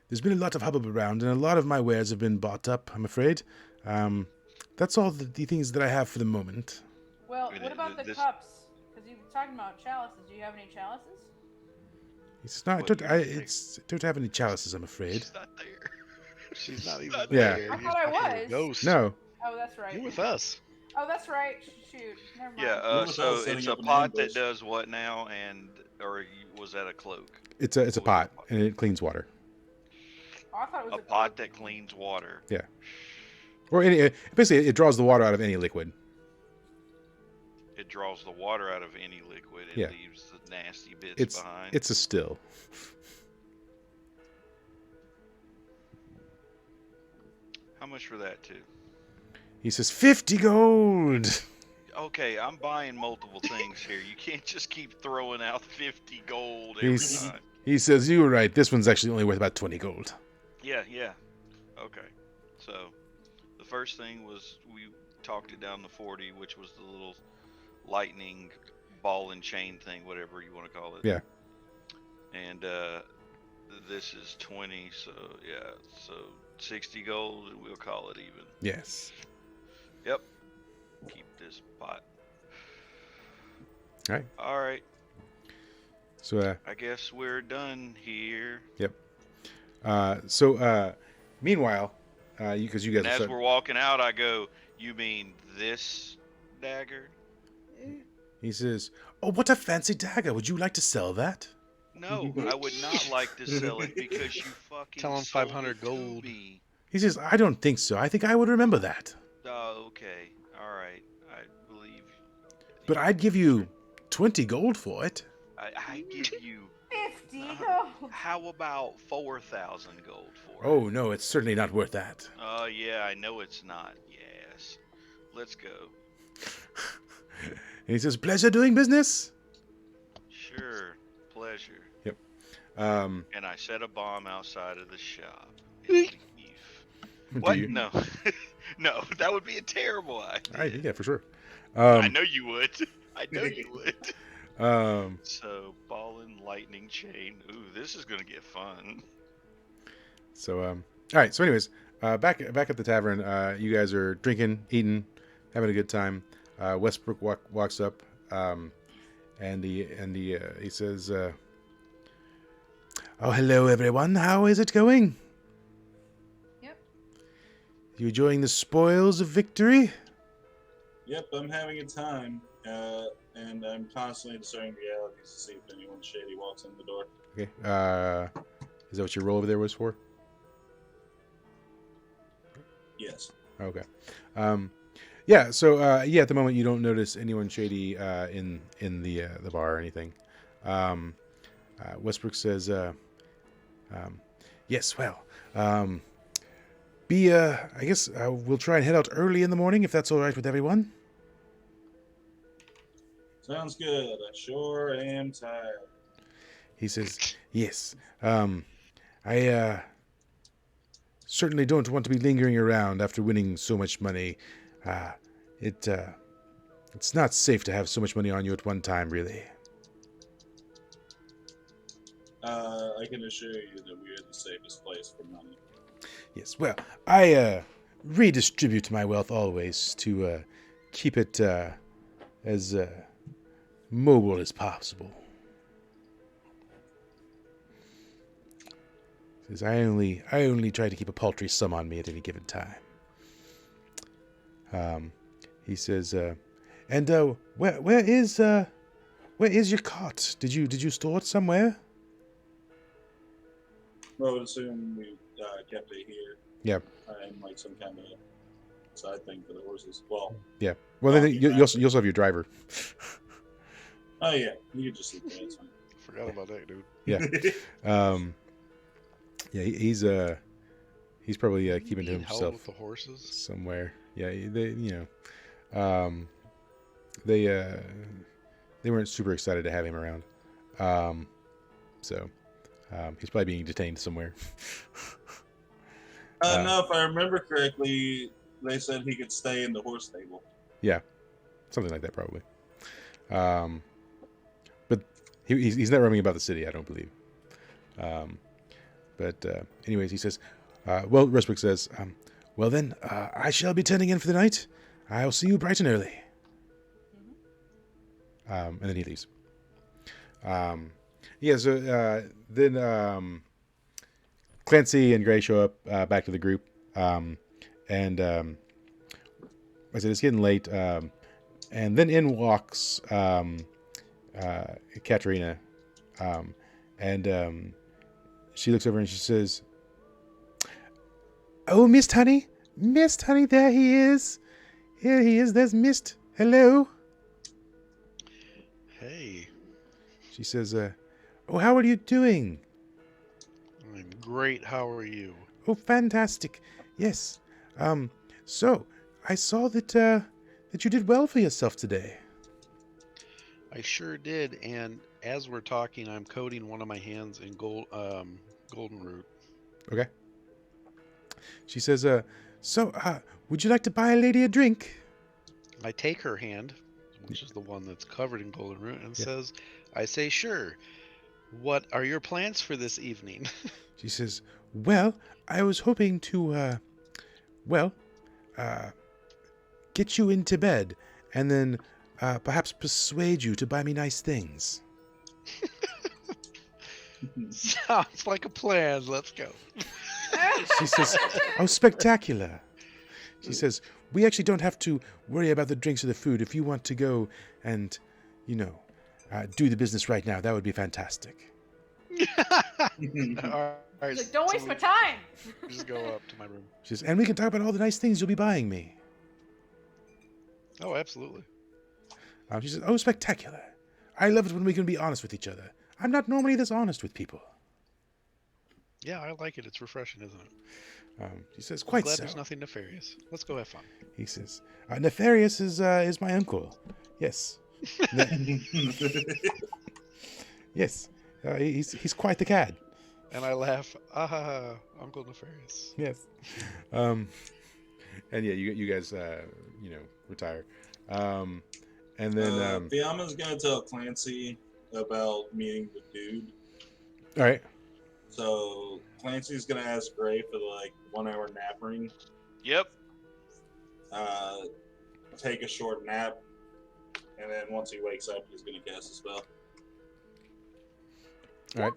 there's been a lot of hubbub around, and a lot of my wares have been bought up, I'm afraid. That's all the things that I have for the moment. Well, what about the cups? Because you were talking about chalices. Do you have any chalices? It's not. Don't have any chalices, I'm afraid. She's not there. She's not even Yeah. there. I thought I was. Ghost. No. Oh, that's right. You're with us. Oh, that's right. Shoot. Never mind. Yeah. So it's a pot that does what now, or was that a cloak? It's a pot, and it cleans water. Oh, I thought it was a pot that cleans water. Yeah. Or basically, it draws the water out of any liquid. It draws the water out of any liquid. It leaves the nasty bits behind. It's a still. How much for that too? He says 50 gold. Okay, I'm buying multiple things here. You can't just keep throwing out 50 gold every time. He says, you were right. This one's actually only worth about 20 gold. Yeah. Okay. So, the first thing was we talked it down to 40, which was the little lightning ball and chain thing, whatever you want to call it. Yeah. And this is 20, so yeah. So 60 gold, and we'll call it even. Yes. Yep. Keep this pot. All right. So I guess we're done here. Yep. Meanwhile, because you guys. And as we're walking out, I go, "You mean this dagger?" He says, "Oh, what a fancy dagger! Would you like to sell that?" No, I would not like to sell it because you fucking tell him 500 gold. Me. He says, "I don't think so. I think I would remember that." Oh, okay. All right. I believe. But I'd give you 20 gold for it. I give you 50 gold. How about 4,000 gold for it? Oh no, it's certainly not worth that. Oh yeah, I know it's not. Yes. Let's go. And he says, "Pleasure doing business." Sure. Pleasure. Yep. And I set a bomb outside of the shop. What? No. No, that would be a terrible idea. Yeah, for sure. I know you would. I know you would. So, ball and lightning chain. Ooh, this is gonna get fun. So, all right. So, anyways, back at the tavern, you guys are drinking, eating, having a good time. Westbrook walks up, and he says, "Oh, hello, everyone. How is it going? Yep. You enjoying the spoils of victory?" Yep, I'm having a time, and I'm constantly discerning realities to see if anyone shady walks in the door. Okay. Is that what your roll over there was for? Yes. Okay. Yeah. So at the moment you don't notice anyone shady in the bar or anything. Westbrook says, "Yes. Well, I guess we'll try and head out early in the morning if that's all right with everyone." Sounds good. I sure am tired. He says, "Yes. I certainly don't want to be lingering around after winning so much money. It's not safe to have so much money on you at one time, really." I can assure you that we are the safest place for money. Yes, well, I redistribute my wealth always to keep it as mobile as possible. Says I only try to keep a paltry sum on me at any given time. He says, and where is your cot? Did you store it somewhere? I would assume we kept it here. Yeah. And like some kind of side thing for the horses. Well. Yeah. Well, then you also have your driver. Oh yeah, you could just sleep there. It's fine. Forgot about that, dude. Yeah. Yeah. He's probably keeping to himself with the horses somewhere. Yeah. They weren't super excited to have him around. So he's probably being detained somewhere. No, if I remember correctly, they said he could stay in the horse stable. Yeah, something like that probably. But he's not roaming about the city, I don't believe. But anyways, he says, well, Ruswick says, well then, I shall be turning in for the night. I'll see you bright and early. And then he leaves. So then Clancy and Gray show up back to the group. And I said, it's getting late. And then in walks Katerina. And she looks over and she says, oh, Mist Honey, there he is. Here he is. There's Mist. Hello. Hey. She says, oh, how are you doing? I'm great. How are you? Oh, fantastic. Yes. So I saw that you did well for yourself today. I sure did. And as we're talking, I'm coating one of my hands in golden root. Okay. She says, so would you like to buy a lady a drink? I take her hand, which is the one that's covered in golden root, and says, I say, sure. What are your plans for this evening? She says, well, I was hoping to, get you into bed and then perhaps persuade you to buy me nice things. Sounds like a plan. Let's go. She says, oh, spectacular. She says, we actually don't have to worry about the drinks or the food. If you want to go and, do the business right now, that would be fantastic. All right, like, don't waste my time. Just go up to my room. She says, and we can talk about all the nice things you'll be buying me. Oh, absolutely. She says, oh, spectacular. I love it when we can be honest with each other. I'm not normally this honest with people. Yeah, I like it. It's refreshing, isn't it? She says, I'm quite glad so. there's nothing nefarious. Let's go have fun. He says, nefarious is my uncle. Yes. Yes. He's quite the cad. And I laugh, Uncle Nefarious. Yes. And yeah, you guys, retire. And then Fiamma's gonna tell Clancy about meeting the dude. All right. So Clancy's gonna ask Gray for the 1 hour nap ring. Yep. Take a short nap, and then once he wakes up, he's gonna cast a spell. All right.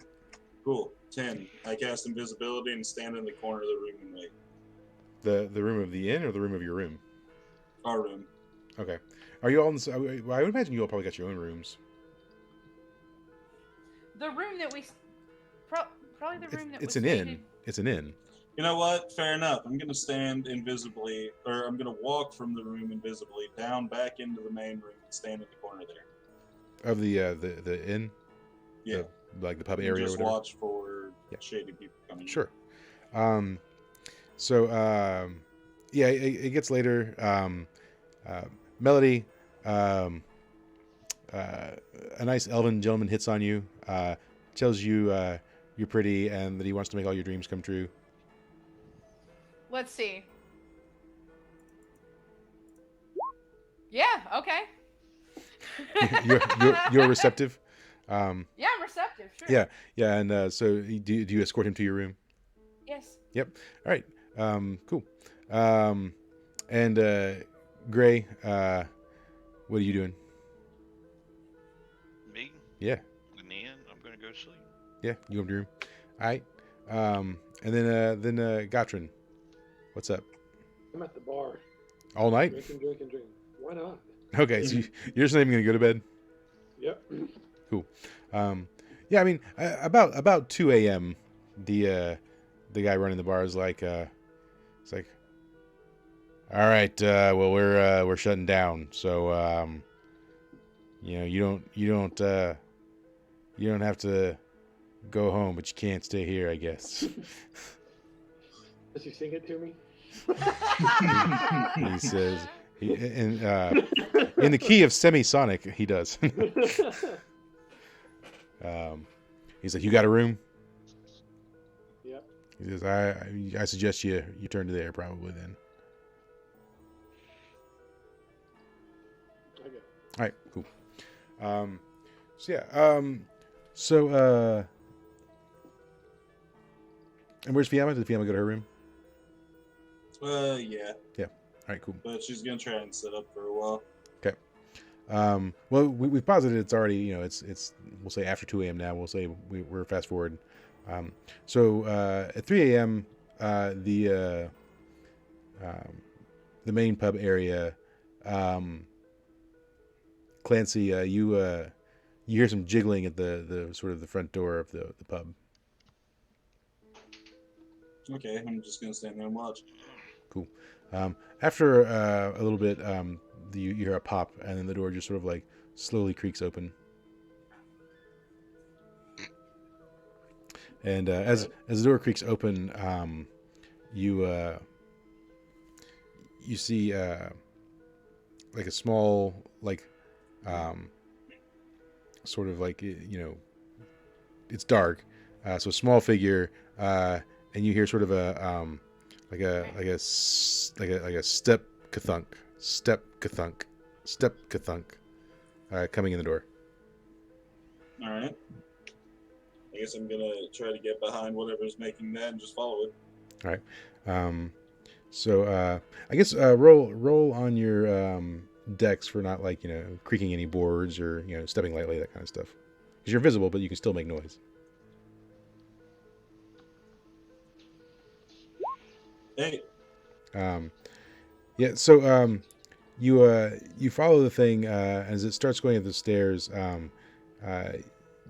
Cool. 10. I cast invisibility and stand in the corner of the room and wait. The room of the inn or the room of your room? Our room. Okay. Are you all in the... I would imagine you all probably got your own rooms. The room that we... Probably the room that it's was an stated. inn. It's an inn. You know what? Fair enough. I'm going to stand invisibly, or I'm going to walk from the room invisibly down back into the main room and stand in the corner there. Of the inn? Yeah. The pub area just or whatever? Watch for shady people coming Sure. It gets later. Melody, a nice elven gentleman hits on you, tells you you're pretty and that he wants to make all your dreams come true. Let's see. Yeah, okay. You're receptive. Yeah, I'm receptive, sure. Yeah, and so do you escort him to your room? Yes. Yep. All right. Cool. And Gray, what are you doing? Me? Yeah. In the end, I'm gonna go sleep. Yeah, you go to your room. All right. And then Gotrin, what's up? I'm at the bar. All night? Drinking. Why not? Okay, so you're just not even gonna go to bed? Yep. Cool. Yeah, I mean, about 2 a.m. The guy running the bar is like, it's like, all right, well we're shutting down, so you don't have to go home, but you can't stay here, I guess. Does he sing it to me? He says, in the key of semisonic, he does. He's like, "You got a room?" Yep. He says, "I suggest you turn to there probably then." I go. All right, cool. So yeah, and where's Fiamma? Did Fiamma go to her room? Yeah. Yeah. All right, cool. But she's gonna try and sit up for a while. Okay. Well, we've posited it's already, it's we'll say after 2 a.m. now. We'll say we're fast forward. So at 3 a.m., the main pub area, Clancy, you hear some jiggling at the sort of the front door of the pub. Okay, I'm just gonna stand there and watch. Cool. After a little bit, you hear a pop, and then the door just sort of like slowly creaks open. And as the door creaks open, you see like a small sort of like it's dark, so a small figure, and you hear sort of a like a step kathunk coming in the door. All right. I guess I'm gonna try to get behind whatever's making that and just follow it. All right. So I guess roll on your decks for not creaking any boards or stepping lightly, that kind of stuff. Because you're visible, but you can still make noise. Hey. Yeah. So you follow the thing as it starts going up the stairs.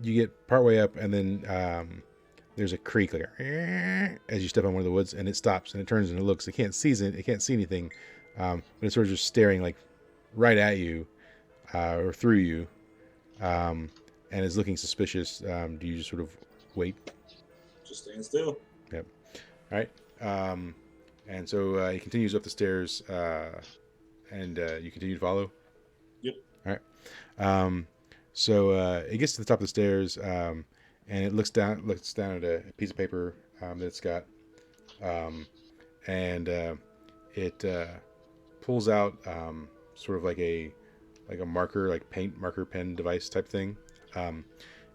You get partway up, and then there's a creak like as you step on one of the woods, and it stops and it turns and it looks. It can't see anything, but it's sort of just staring like right at you or through you, and is looking suspicious. Do you just sort of wait? Just stand still. Yep. All right. And so he continues up the stairs, and you continue to follow. Yep. All right. So it gets to the top of the stairs, and it looks down at a piece of paper that it's got, and it pulls out sort of like a marker, like paint marker pen device type thing,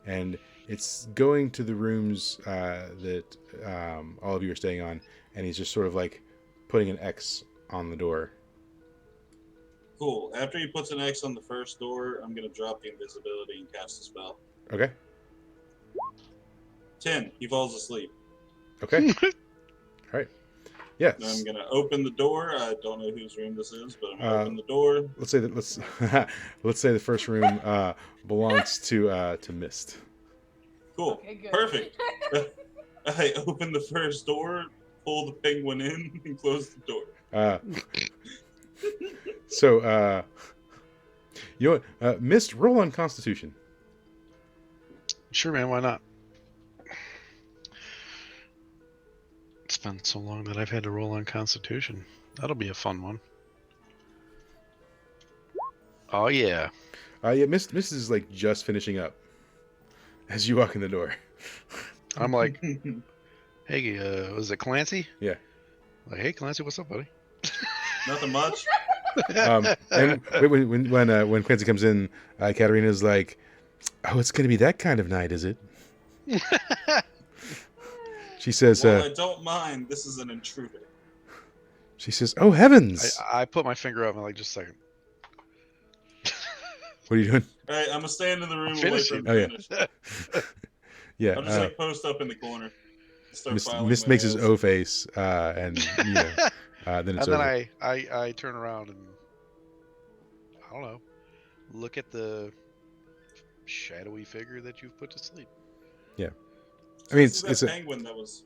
and it's going to the rooms that all of you are staying on, and he's just sort of like putting an X on the door. Cool. After he puts an X on the first door, I'm going to drop the invisibility and cast the spell. Okay. 10. He falls asleep. Okay. All right. Yes. Now I'm going to open the door. I don't know whose room this is, but I'm going to open the door. Let's say the first room belongs to Mist. Cool. Okay, good. Perfect. I open the first door, pull the penguin in, and close the door. So, Mist, roll on Constitution. Sure, man. Why not? It's been so long that I've had to roll on Constitution. That'll be a fun one. Oh yeah. Yeah. Mist is like just finishing up as you walk in the door. I'm like, hey, was it Clancy? Yeah. Like, hey, Clancy, what's up, buddy? Nothing much. And when Clancy comes in, Katarina's like, "Oh, it's going to be that kind of night, is it?" She says, well, I don't mind. This is an intruder. She says, "Oh heavens!" I put my finger up and like, just a second. What are you doing? All right, I'm gonna stand in the room. Finish. Yeah. I'm just like post up in the corner. Mist makes his O face, and then it's and over. then I turn around and I don't know, look at the shadowy figure that you've put to sleep. Yeah. I mean, it's a penguin that was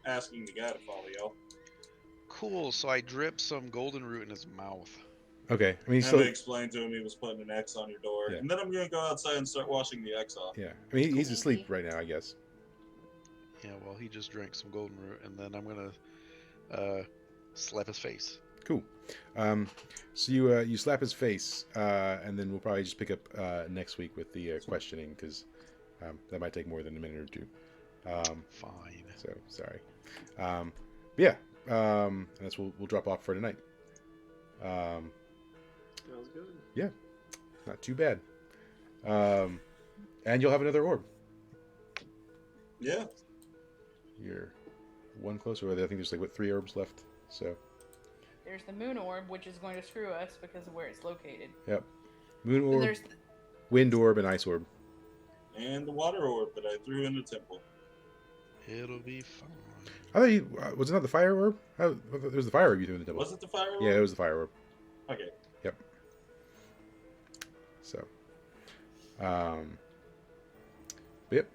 asking the guy to follow y'all. Cool. So I drip some golden root in his mouth. Okay. I mean, I'm gonna explain to him he was putting an X on your door, and then I'm gonna go outside and start washing the X off. Yeah. I mean, he's asleep right now, I guess. Yeah. Well, he just drank some golden root, and then I'm gonna slap his face. Cool. So you slap his face, and then we'll probably just pick up next week with the questioning because That might take more than a minute or two. Fine. So sorry. Yeah. And that's we'll drop off for tonight. Sounds good. Yeah. Not too bad. And you'll have another orb. Yeah. You're one closer. I think there's like 3 orbs left. So there's the moon orb, which is going to screw us because of where it's located. Yep. Moon orb, wind orb, and ice orb. And the water orb that I threw in the temple. It'll be fine. I thought you was it not the fire orb? It was the fire orb you threw in the temple. Was it the fire orb? Yeah, it was the fire orb. Okay. Yep. So, yep.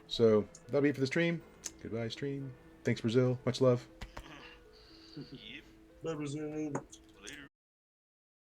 So that'll be it for the stream. Goodbye, stream. Thanks, Brazil. Much love. Yep. Bye, Brazil.